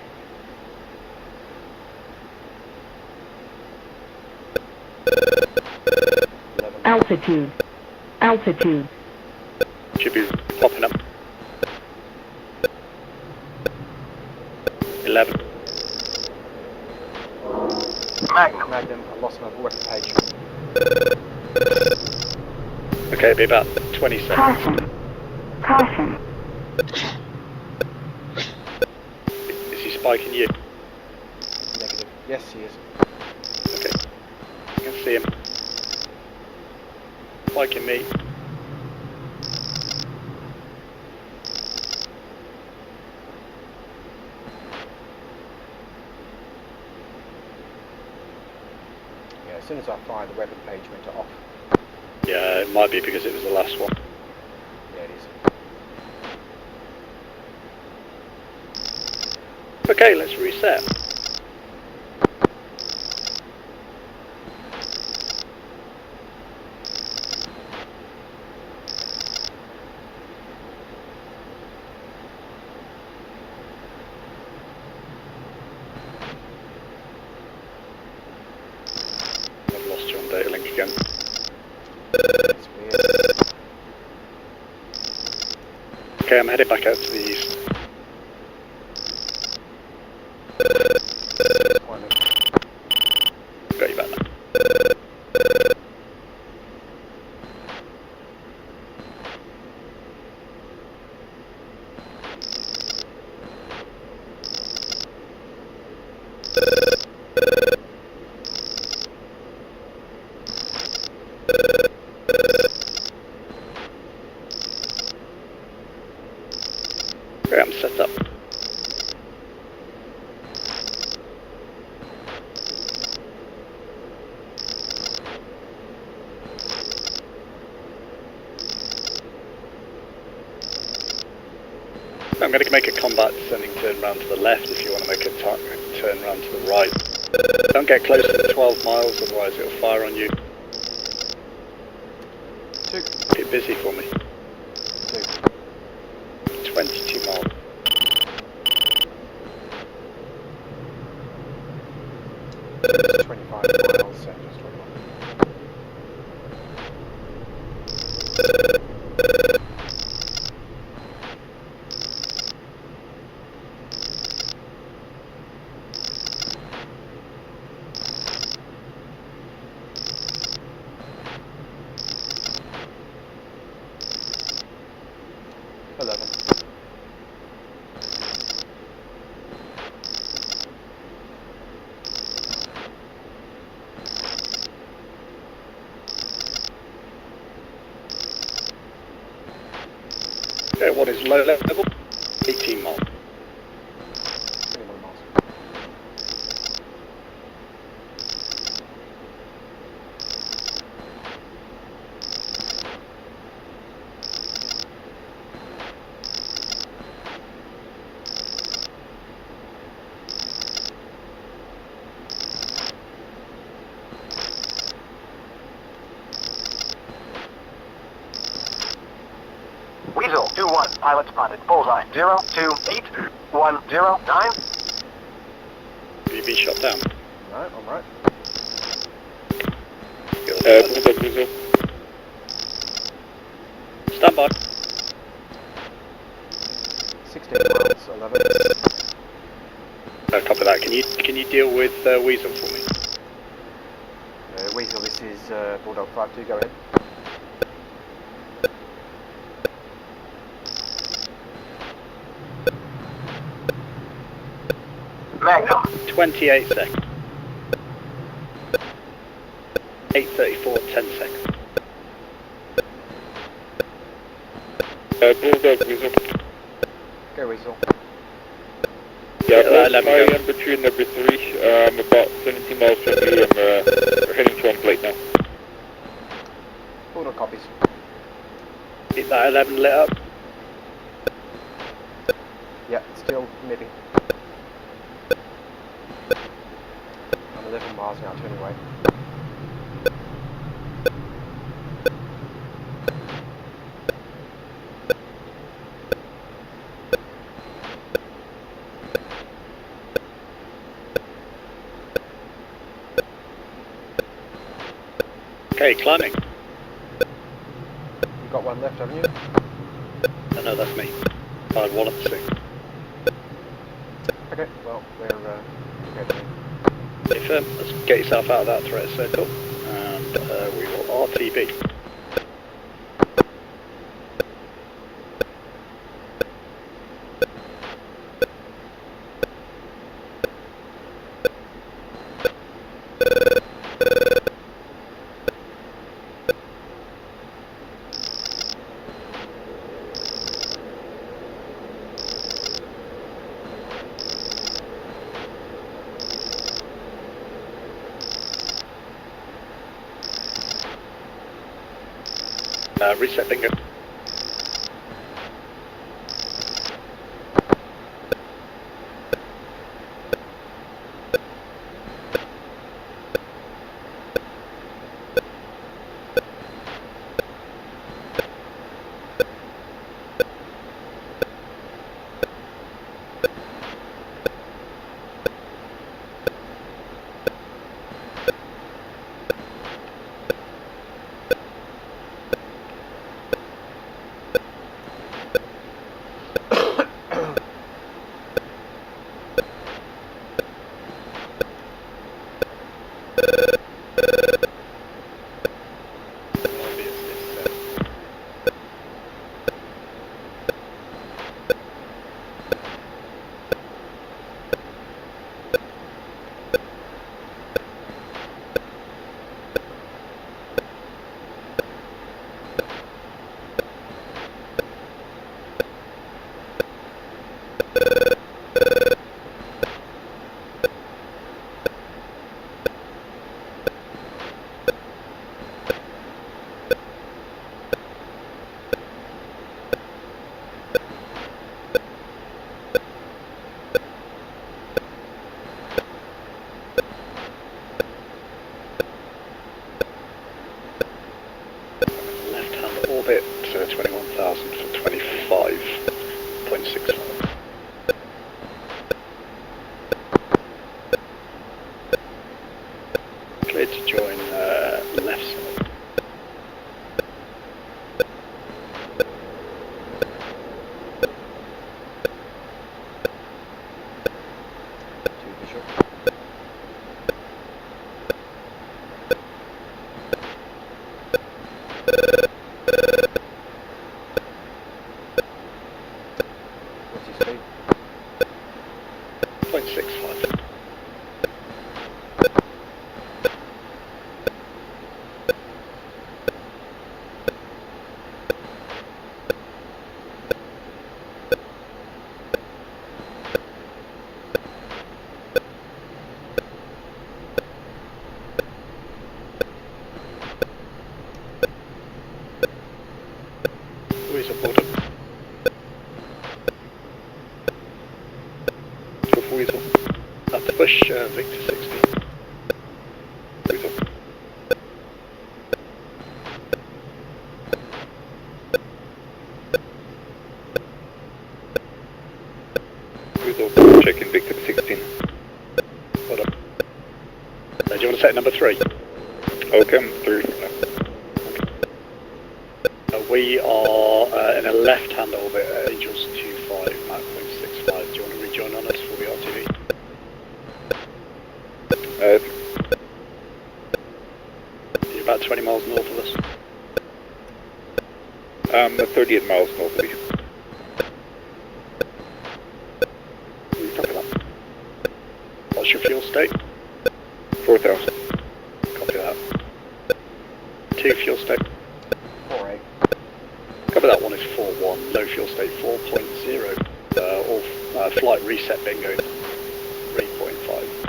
Altitude. Altitude. Should be popping up. 11. Magnum. I lost my weapon page. Okay, it'll be about 20 seconds. Caution. Caution. Is he spiking you? Negative. Yes, he is. Okay. You can see him. Spiking me. Yeah, as soon as I fired, the weapon page went off. Yeah, it might be because it was the last one. Yeah, it is. Okay, let's reset. I've lost you on data link again. Okay, I'm headed back out to the east. Got you back now. Okay, I'm set up. I'm going to make a combat descending turn round to the left if you want to make a turn round to the right. Don't get closer than 12 miles, otherwise it'll fire on you. 2. Get busy for me. 2. 22 miles. Just 25 miles, so just 21. Okay, what is low level? 18 miles. 21 miles. Weasel 2-1, pilot spotted. Bullseye 028109. Have you been shot down? No, I'm right. Weasel. Stand by. 16 miles, 11. Copy that. Can you deal with Weasel for me? Weasel, this is Bulldog 5-2, go ahead. Magnum. 28 seconds. 8:34, 10 seconds. Bulldog, Weasel. Go Weasel. Yeah, I am between number 3, I'm about 70 miles from you, we're heading to on plate now. Bulldog copies. Keep that 11 lit up. Yeah, still emitting. I'm 11 miles now, turning away. Okay, climbing. You've got one left, haven't you? Oh, no, that's me. Fired one at the 6. Okay, well, we're okay. If, let's get yourself out of that threat circle, and we will RTB. Reset bingo. orbit, 21,000 for 25.65. Cleared to join left side. What's your speed? 0.65. Weasel bottom. With Weasel. At the bush, Victor 60. Weasel. Weasel, checking Victor 16. Hold on. Do you want to set number 3? Okay, I'm through. We are in a left-hand orbit at Angels 25, Mach 0.65. Do you want to rejoin on us for the RTV? You're about 20 miles north of us. I'm 38 miles north of you. Copy that. What's your fuel state? 4,000. Copy that. 2 fuel state. 4.8. Cover that one is 4-1, low fuel state 4.0, all flight reset bingo 3.5.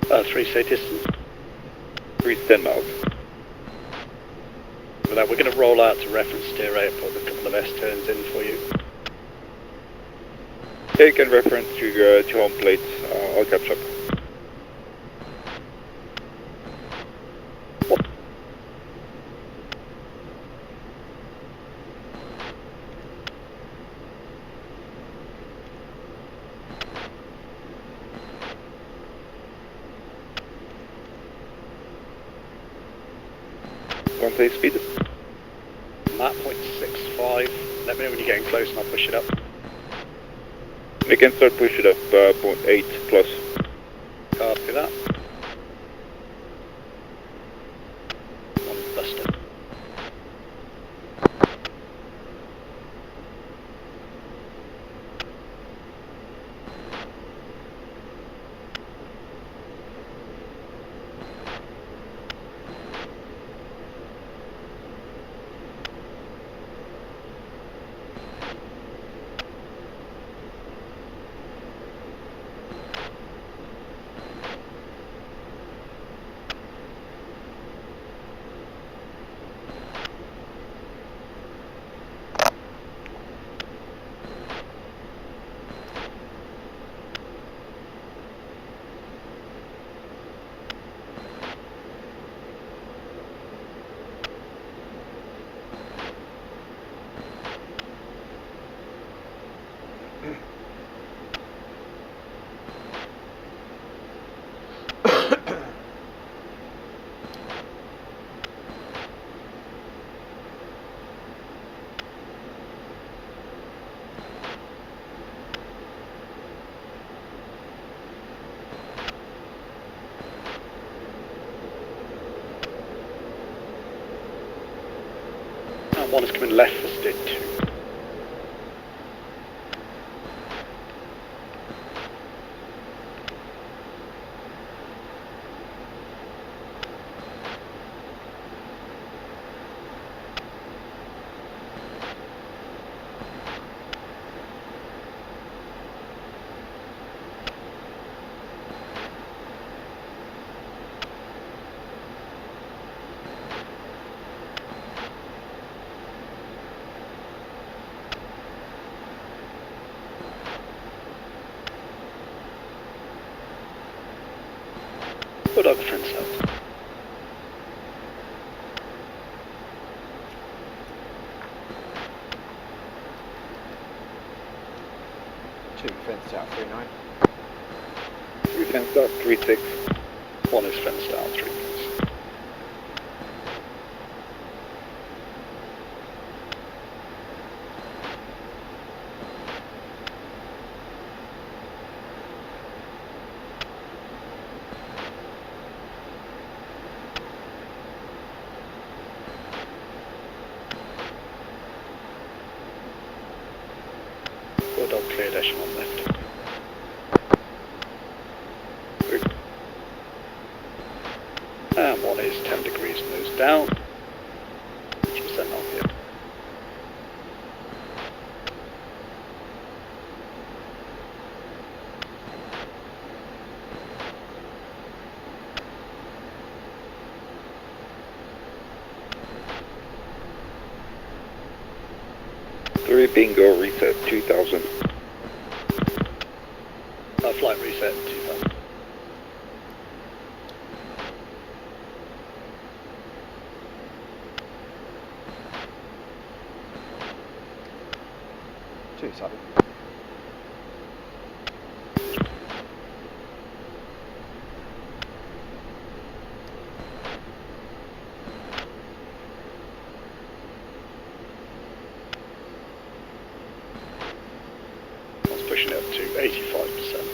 3 say distance. 310 miles. For that, we're going to roll out to reference steer rate, put a couple of S-turns in for you. Take and reference to home plate. I'll catch up. One say speed. Map 0.65. Let me know when you're getting close and I'll push it up. We can start push it up 0.8 plus. Copy that. One buster. One is coming left for steer 2. Put up the fence out. Two fenced out 39. 3 fenced out 36. One is fenced out 3. Bulldog cleared echelon left. And one is 10 degrees nose down. 50% off here. Bingo reset 2000. Flight reset 2000. Two, sorry. Pushing it up to 85%.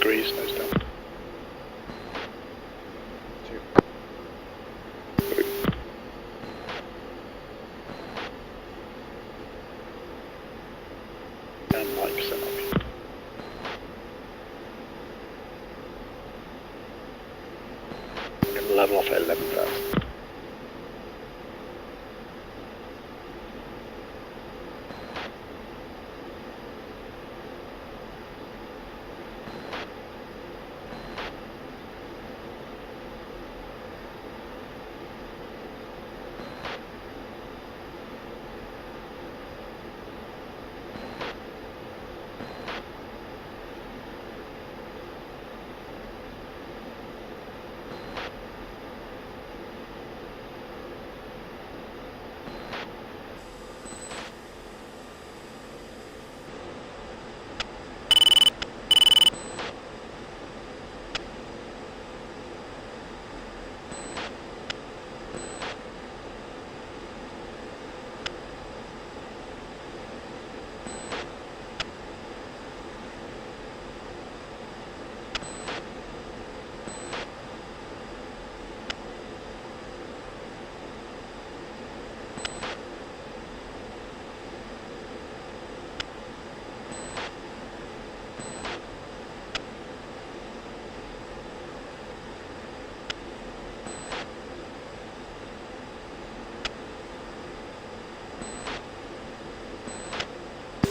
degrees, nose down. 2. And 9% up. I'm going to level off at 11,000.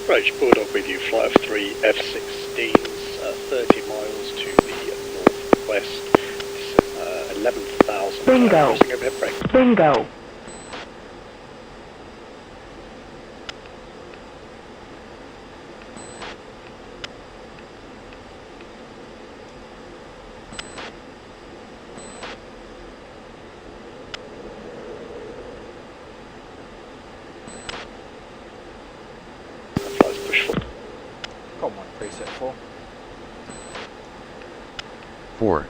Approach Bulldog with you, flight of 3 F-16s, 30 miles to the northwest, 11,000. Bingo. Crossing overhead break. Bingo. Flights push forward. Got one preset 4. 4.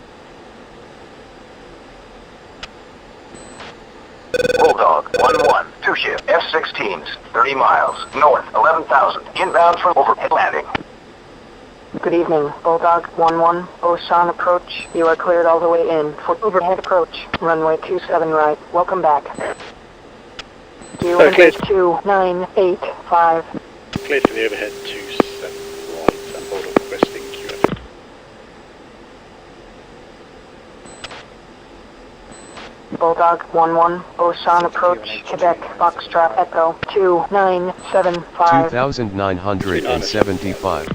Bulldog 1-1, 2-ship, F-16s, 30 miles, north, 11,000, inbound for overhead landing. Good evening, Bulldog 1-1, Osan approach. You are cleared all the way in for overhead approach. Runway 27 right. Welcome back. Cleared. 2985. Cleared for the overhead 27 right, and Bulldog requesting QF. Bulldog 1-1, Osan approach. Quebec, Foxtrot Echo 2975. 2,975.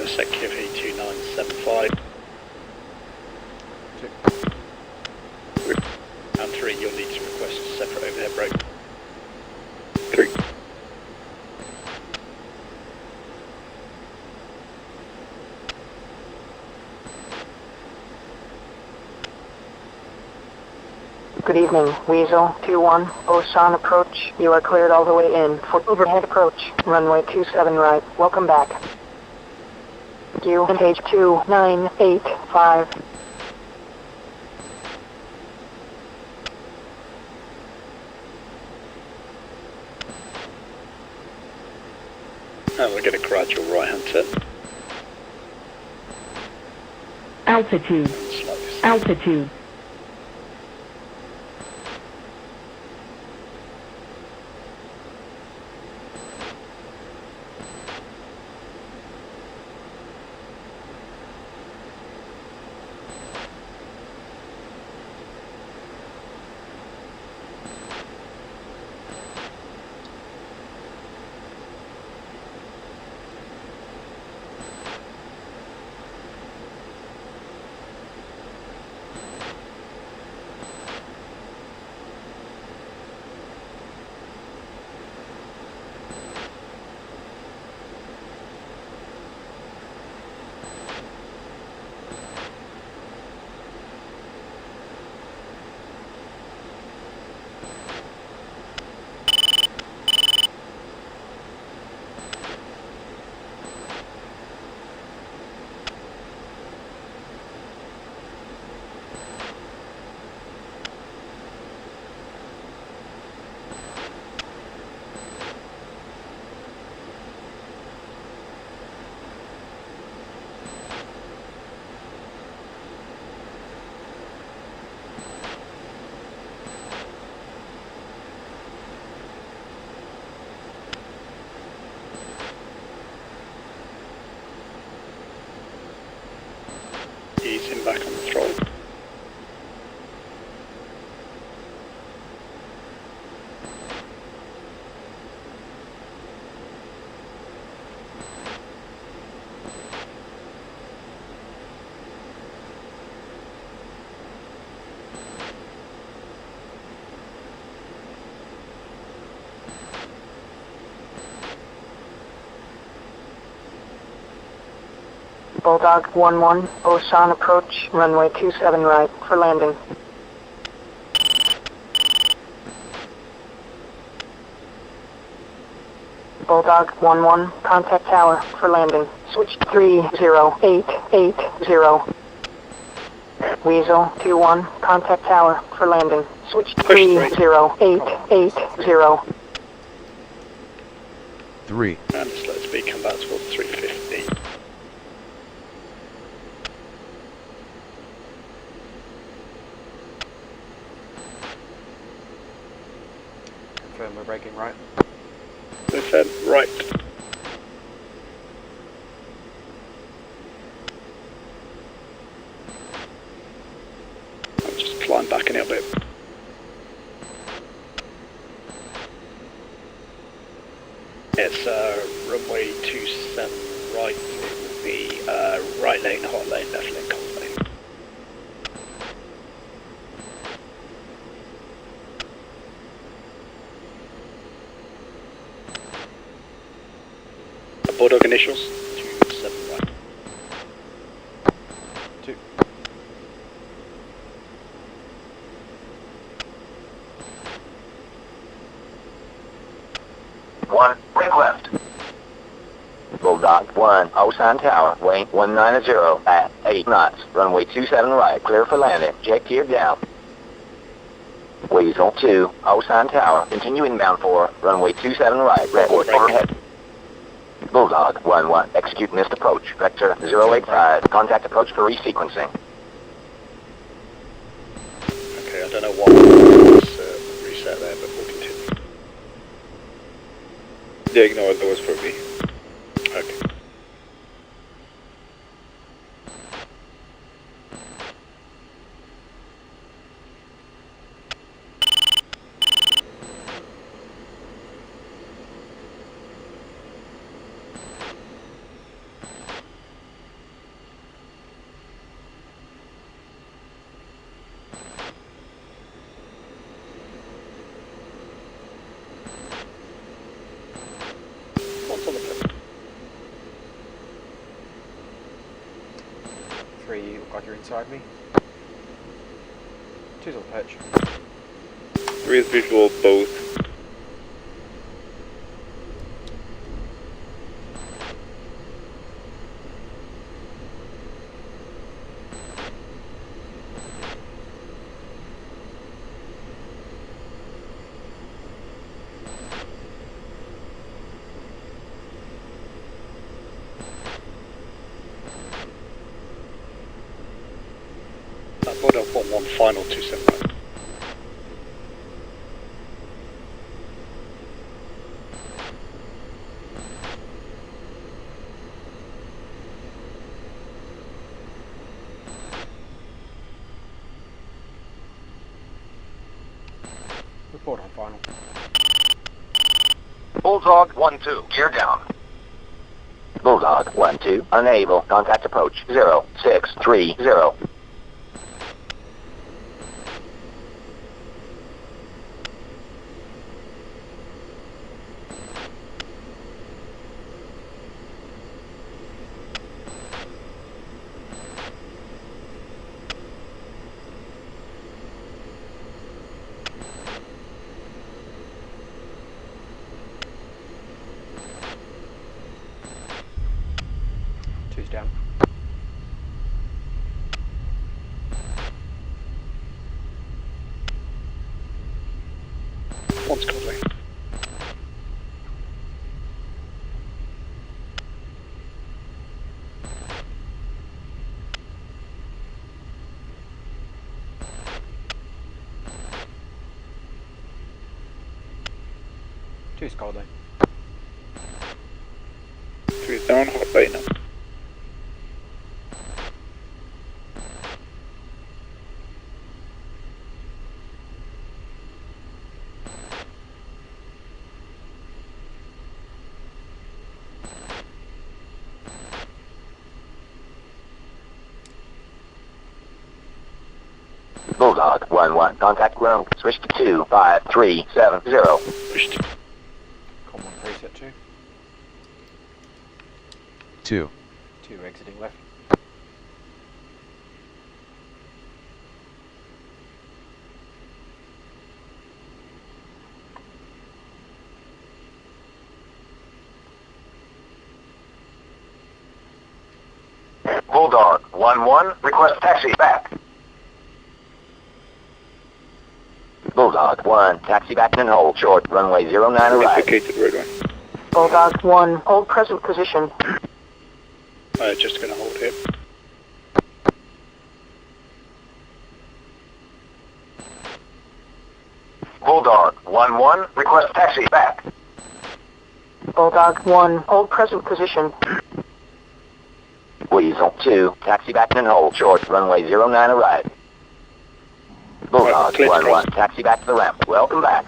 Sec QF 2975. 2. And 3, you'll need to request a separate overhead break. 3. Good evening, Weasel 2-1, Osan approach. You are cleared all the way in for overhead approach. Runway 27 right. Welcome back. You and page 2985. And we're going to gradual right hand turn. Altitude. Slightly. Altitude. Bulldog 1-1, Osan approach, runway 27 right for landing. Bulldog 1-1, contact tower for landing. Switch 30880. Weasel 2-1, contact tower for landing. Switch 30880. 3. And just let speed come back towards 350. Confirm we're braking right. Confirm right. I'll just climb back a little bit. It's runway 27 right. It will be right lane, hot lane, left lane, cold lane. Bulldog initials 27 right. 2. One, brake left. Bulldog 1, Osan Tower, weight 190 at 8 knots. Runway 27 right, clear for landing. Jet gear down. Weasel 2, Osan Tower, continue inbound for runway 27 right, report overhead. Bulldog 1-1, execute missed approach, vector 085, contact approach for resequencing. Okay, I don't know why it's reset there, but we'll continue. Yeah, ignore it, that was for me. Okay. What's on the flip? 3, you look like you're inside me. 2's on the perch. 3 is visual both. Bulldog 1-1, final 27 right. Report on final. Bulldog 1-2, gear down. Bulldog 1-2, unable, contact approach 0630. Two's down. One's cold lane. Two's cold lane. 3 is down, hot lane now. Bulldog 1-1, contact ground. Switch to 25370. Pushed. Common preset 2. 2. 2 exiting left. Bulldog 1-1, request taxi back. Bulldog 1, taxi back and hold. Short, runway 09 arrive. Indicated red one. Bulldog 1, hold present position. Just going to hold here. Bulldog 1-1, request taxi back. Bulldog 1, hold present position. Weasel 2, taxi back and hold. Short, runway 09 arrive. Bulldog Clear to 1-1, taxi back to the ramp. Welcome back.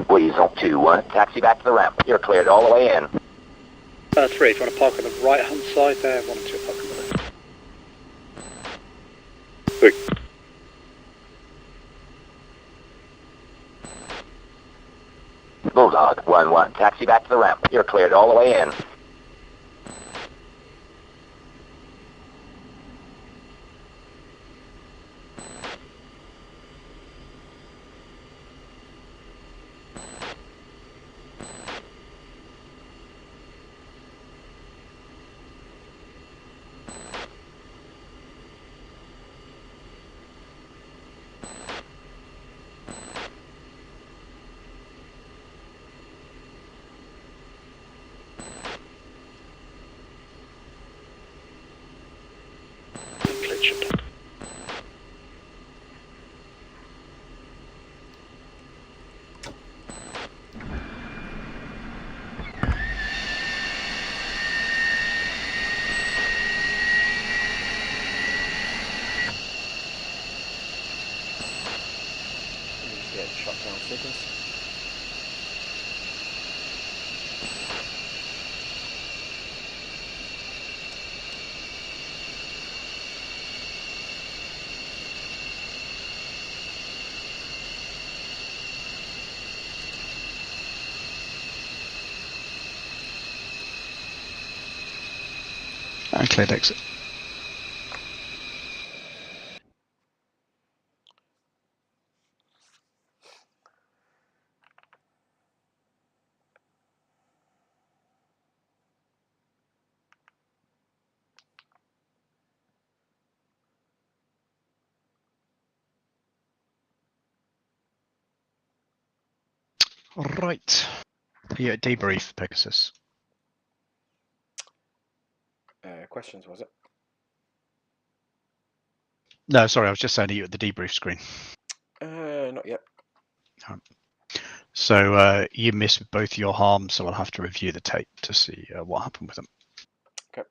Weasel 2-1, taxi back to the ramp. You're cleared all the way in. 3, if you want to park on the right hand side there, 1 and 2 park on the left. 3. Bulldog 1-1, taxi back to the ramp. You're cleared all the way in. Get shot down seconds. And cleared exit. Right. Yeah, debrief, Pegasus. Questions, was it? No, sorry, I was just saying, are you at the debrief screen? Not yet. So you missed both your harms, so I'll have to review the tape to see what happened with them. Okay.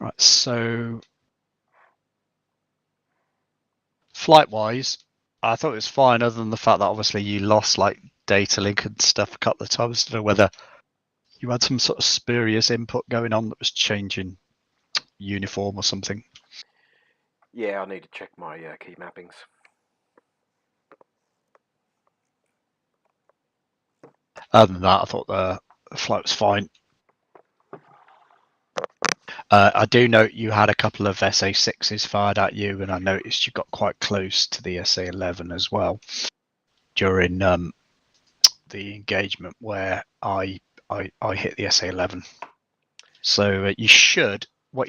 Right, so flight-wise, I thought it was fine, other than the fact that obviously you lost like data link and stuff a couple of times. I don't know whether you had some sort of spurious input going on that was changing uniform or something. Yeah, I need to check my key mappings. Other than that, I thought the flight was fine. I do note you had a couple of SA6s fired at you, and I noticed you got quite close to the SA11 as well during the engagement where I hit the SA11. So what you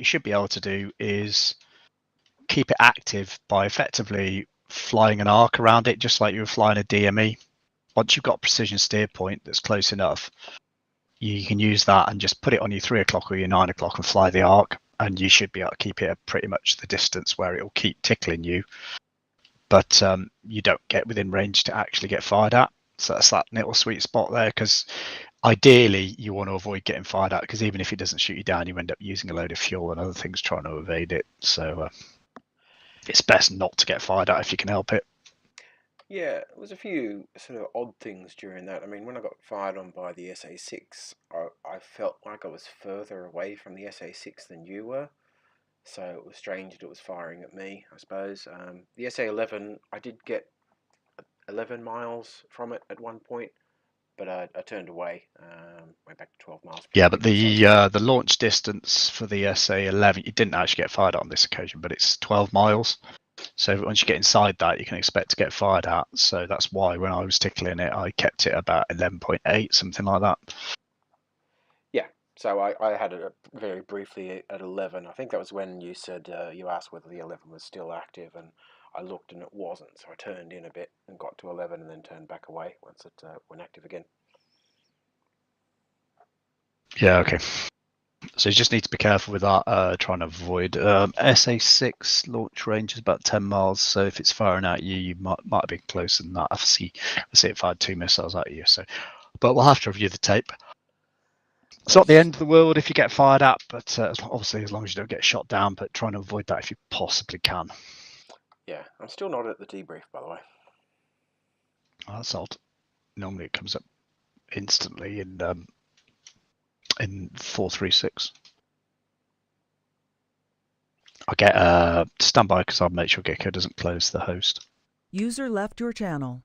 should be able to do is keep it active by effectively flying an arc around it, just like you were flying a DME. Once you've got a precision steer point that's close enough, you can use that and just put it on your 3 o'clock or your 9 o'clock and fly the arc, and you should be able to keep it at pretty much the distance where it will keep tickling you, but you don't get within range to actually get fired at. So that's that little sweet spot there, because ideally you want to avoid getting fired at, because even if it doesn't shoot you down, you end up using a load of fuel and other things trying to evade it. So it's best not to get fired at if you can help it. Yeah, there was a few sort of odd things during that. I mean, when I got fired on by the SA-6, I felt like I was further away from the SA-6 than you were. So it was strange that it was firing at me, I suppose. The SA-11, I did get 11 miles from it at one point, but I turned away, went back to 12 miles. Yeah, but the launch distance for the SA-11, you didn't actually get fired at on this occasion, but it's 12 miles. So once you get inside that, you can expect to get fired at. So that's why when I was tickling it, I kept it about 11.8, something like that. Yeah, so I had it very briefly at 11. I think that was when you said, you asked whether the 11 was still active, and I looked and it wasn't. So I turned in a bit and got to 11 and then turned back away once it went active again. Yeah, okay. So you just need to be careful with that, trying to avoid. SA-6 launch range is about 10 miles, so if it's firing at you, you might have been closer than that. I see it fired 2 missiles at you. So, but we'll have to review the tape. It's not the end of the world if you get fired at, but obviously as long as you don't get shot down, but trying to avoid that if you possibly can. Yeah, I'm still not at the debrief, by the way. Oh, that's odd. Normally it comes up instantly in 436. I'll get stand by because I'll make sure Gecko doesn't close the host. User left your channel.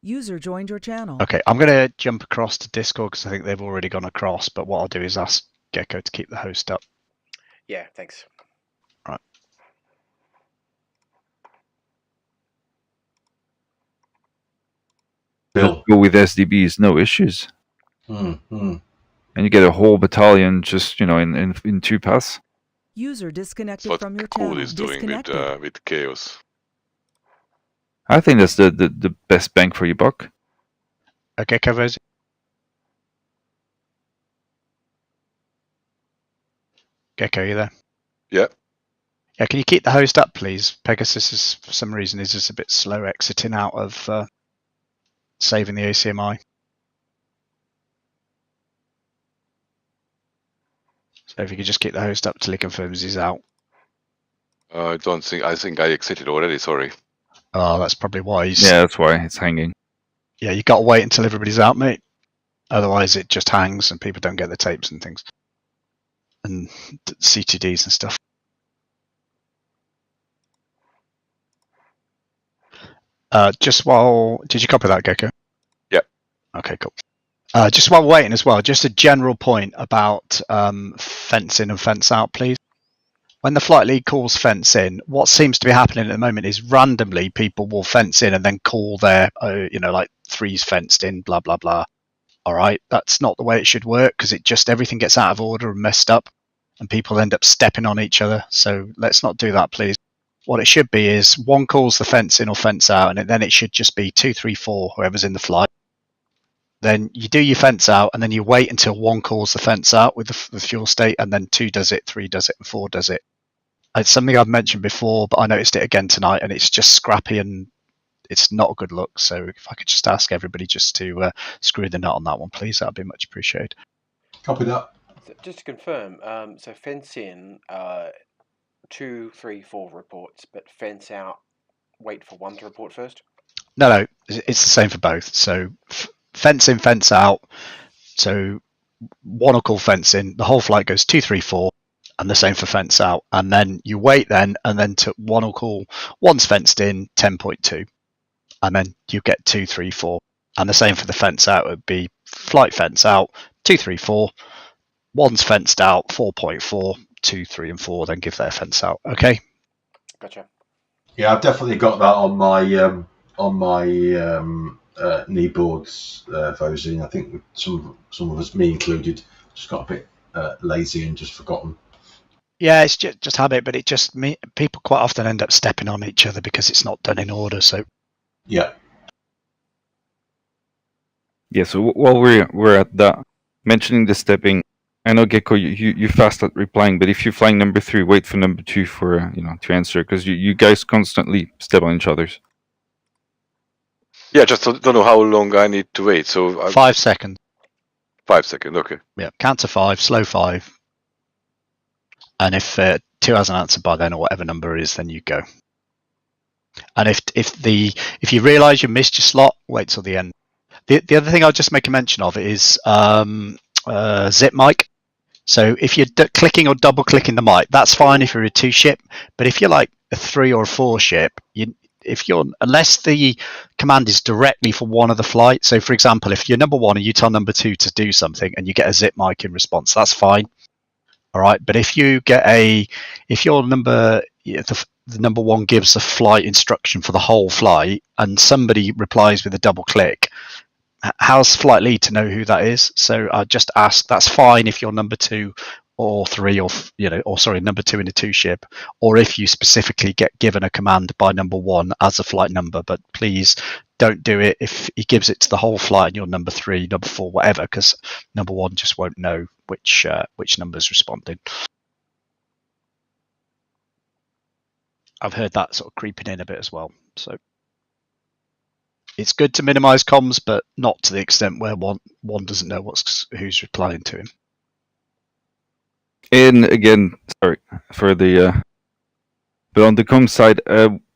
User joined your channel. Okay, I'm going to jump across to Discord because I think they've already gone across, but what I'll do is ask Gecko to keep the host up. Yeah, thanks. Right. Bill. Go with SDBs, no issues. And you get a whole battalion just, in 2 passes. User disconnected What from your Cool channel. is doing with Chaos. I think that's the best bang for your buck. Okay, Covers. Gecko, you there? Yeah. Yeah, can you keep the host up, please? Pegasus is, for some reason, is just a bit slow exiting out of saving the ACMI. So if you could just keep the host up till he confirms he's out. I think I exited already, sorry. Oh, that's probably why he's... Yeah, that's why it's hanging. Yeah, you got to wait until everybody's out, mate. Otherwise it just hangs and people don't get the tapes and things. And CTDs and stuff. Did you copy that, Gecko? Yep. Okay, cool. Just while we're waiting as well, just a general point about fence in and fence out, please. When the flight lead calls fence in, what seems to be happening at the moment is randomly people will fence in and then call their, like 3's fenced in, blah, blah, blah. All right, that's not the way it should work because everything gets out of order and messed up and people end up stepping on each other. So let's not do that, please. What it should be is 1 calls the fence in or fence out, and then it should just be 2, 3, 4, whoever's in the flight. Then you do your fence out, and then you wait until 1 calls the fence out with the fuel state, and then 2 does it, 3 does it, and 4 does it. It's something I've mentioned before, but I noticed it again tonight, and it's just scrappy and it's not a good look. So if I could just ask everybody just to screw the nut on that one, please, that'd be much appreciated. Copy that. So just to confirm, so fence in, 2, 3, 4 reports, but fence out, wait for 1 to report first? No, it's the same for both. So fence in, fence out. So 1 will call fence in, the whole flight goes 2, 3, 4, and the same for fence out. And then you wait and then 1 will call, 1's fenced in, 10.2. And then you get 2, 3, 4. And the same for the fence out, it would be flight fence out, 2, 3, 4. 1's fenced out, 4.4, 2, 3, and 4, then give their fence out. Okay. Gotcha. Yeah, I've definitely got that on my knee boards, Vosine. I think some of us, me included, just got a bit lazy and just forgotten. Yeah, it's just habit, but people quite often end up stepping on each other because it's not done in order. So yeah. Yeah. So while we're at that, mentioning the stepping, I know Gecko, you fast at replying, but if you're flying number 3, wait for number 2 for to answer, because you guys constantly step on each other's. Yeah, just don't know how long I need to wait. So 5 seconds. 5 seconds. Okay. Yeah, count to 5, slow 5. And if 2 hasn't answered by then, or whatever number it is, then you go. And if you realise you missed your slot, wait till the end. The other thing I'll just make a mention of is zip mic. So if you're clicking or double clicking the mic, that's fine if you're a 2 ship. But if you're like a 3 or a 4 ship, unless the command is directly for one of the flights. So for example, if you're number 1 and you tell number 2 to do something and you get a zip mic in response, that's fine. All right. But if your number, the number 1 gives a flight instruction for the whole flight and somebody replies with a double click, how's flight lead to know who that is? So I just ask, that's fine if you're number 2 or 3 or number 2 in a 2 ship, or if you specifically get given a command by number 1 as a flight number, but please don't do it if he gives it to the whole flight and you're number 3, number 4, whatever, because number 1 just won't know which number's responding. I've heard that sort of creeping in a bit as well. So it's good to minimize comms, but not to the extent where one doesn't know who's replying to him. And again, sorry for the, but on the comms side,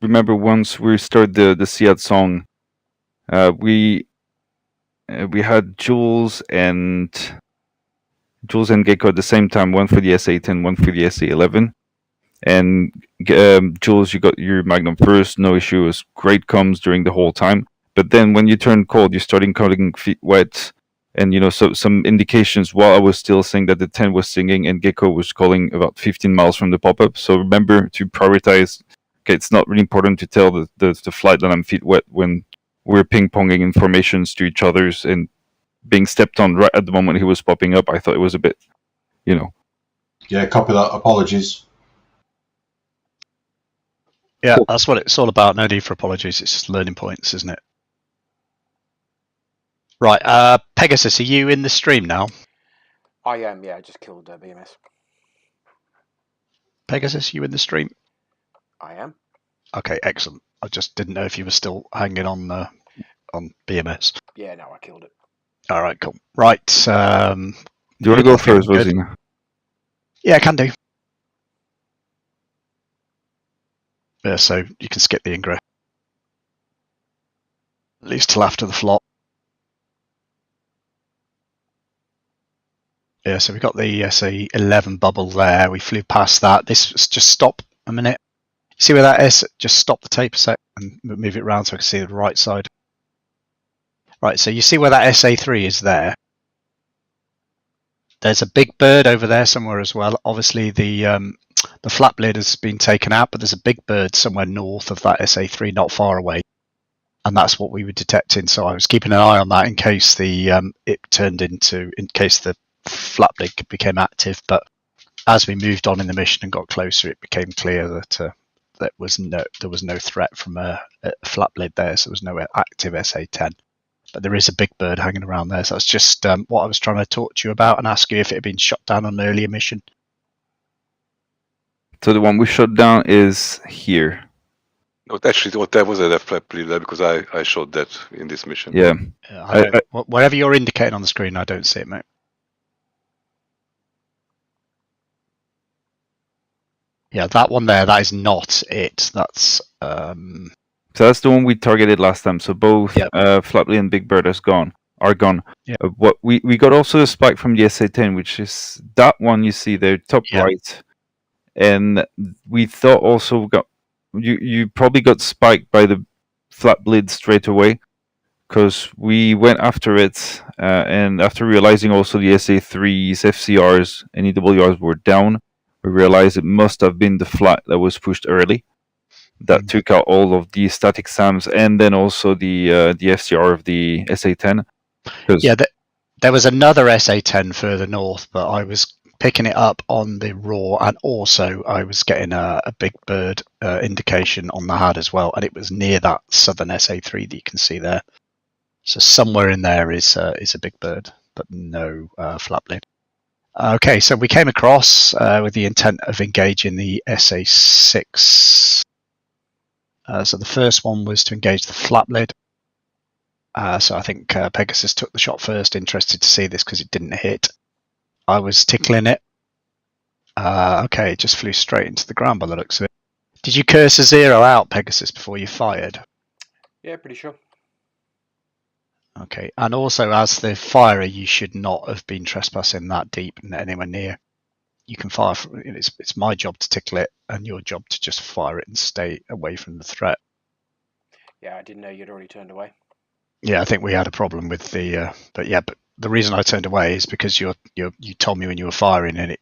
remember once we started the Seat song, we had Jules and Gecko at the same time, one for the SA-10, one for the SA-11. And Jules, you got your Magnum first, no issue. It was great comms during the whole time. But then when you turn cold, you're starting calling feet wet, and so some indications while I was still saying that the 10 was singing and Gecko was calling about 15 miles from the pop-up. So remember to prioritize. Okay, it's not really important to tell the flight that I'm feet wet when we're ping-ponging informations to each other's and being stepped on right at the moment he was popping up. I thought it was a bit, Yeah, copy that. Apologies. Yeah, that's what it's all about. No need for apologies. It's just learning points, isn't it? Right, Pegasus, are you in the stream now? I am, yeah, I just killed BMS. Pegasus, you in the stream? I am. Okay, excellent. I just didn't know if you were still hanging on BMS. Yeah, no, I killed it. All right, cool. Right. Do you want to go first, Wozina? Yeah, I can do. Yeah, so you can skip the ingress. At least till after the flop. Yeah, so we've got the SA-11 bubble there. We flew past that. This was just stop a minute. See where that is? Just stop the tape a sec and move it around so I can see the right side. Right, so you see where that SA-3 is there. There's a big bird over there somewhere as well. Obviously the flap lid has been taken out, but there's a big bird somewhere north of that SA-3, not far away. And that's what we were detecting. So I was keeping an eye on that in case in case the flap lid became active. But as we moved on in the mission and got closer, it became clear that there was no threat from a flap lid there. So there was no active SA-10. But there is a big bird hanging around there. So that's just what I was trying to talk to you about and ask you if it had been shot down on an earlier mission. So the one we shot down is here. No, actually, there was a flap lead there because I shot that in this mission. Yeah. Wherever you're indicating on the screen, I don't see it, mate. Yeah, that one there, that is not it. That's So that's the one we targeted last time. So both Flapley and Big Bird are gone. Yep. What we got also a spike from the SA-10, which is that one you see there, top right. And we thought also you probably got spiked by the flap lid straight away, because we went after it, and after realizing also the SA-3's FCRs and EWRs were down, we realized it must have been the flat that was pushed early. That took out all of the static SAMs and then also the FCR of the SA-10. Yeah, there was another SA-10 further north, but I was picking it up on the raw, and also I was getting a Big Bird indication on the HUD as well, and it was near that southern SA-3 that you can see there. So somewhere in there is a big bird, but no flap lid. Okay, so we came across with the intent of engaging the SA6. So the first one was to engage the flap lid. So I think Pegasus took the shot first, interested to see this because it didn't hit. I was tickling it. Okay, it just flew straight into the ground by the looks of it. Did you cursor 0 out, Pegasus, before you fired? Yeah, pretty sure. Okay, and also as the firer, you should not have been trespassing that deep and anywhere near. You can fire. It's my job to tickle it, and your job to just fire it and stay away from the threat. Yeah, I didn't know you'd already turned away. Yeah, I think we had a problem with the. But the reason I turned away is because you told me when you were firing, and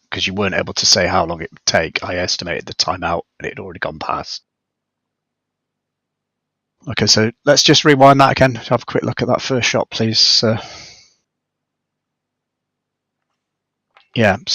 because you weren't able to say how long it would take. I estimated the timeout, and it had already gone past. Okay, so let's just rewind that again. Have a quick look at that first shot, please. Yeah, so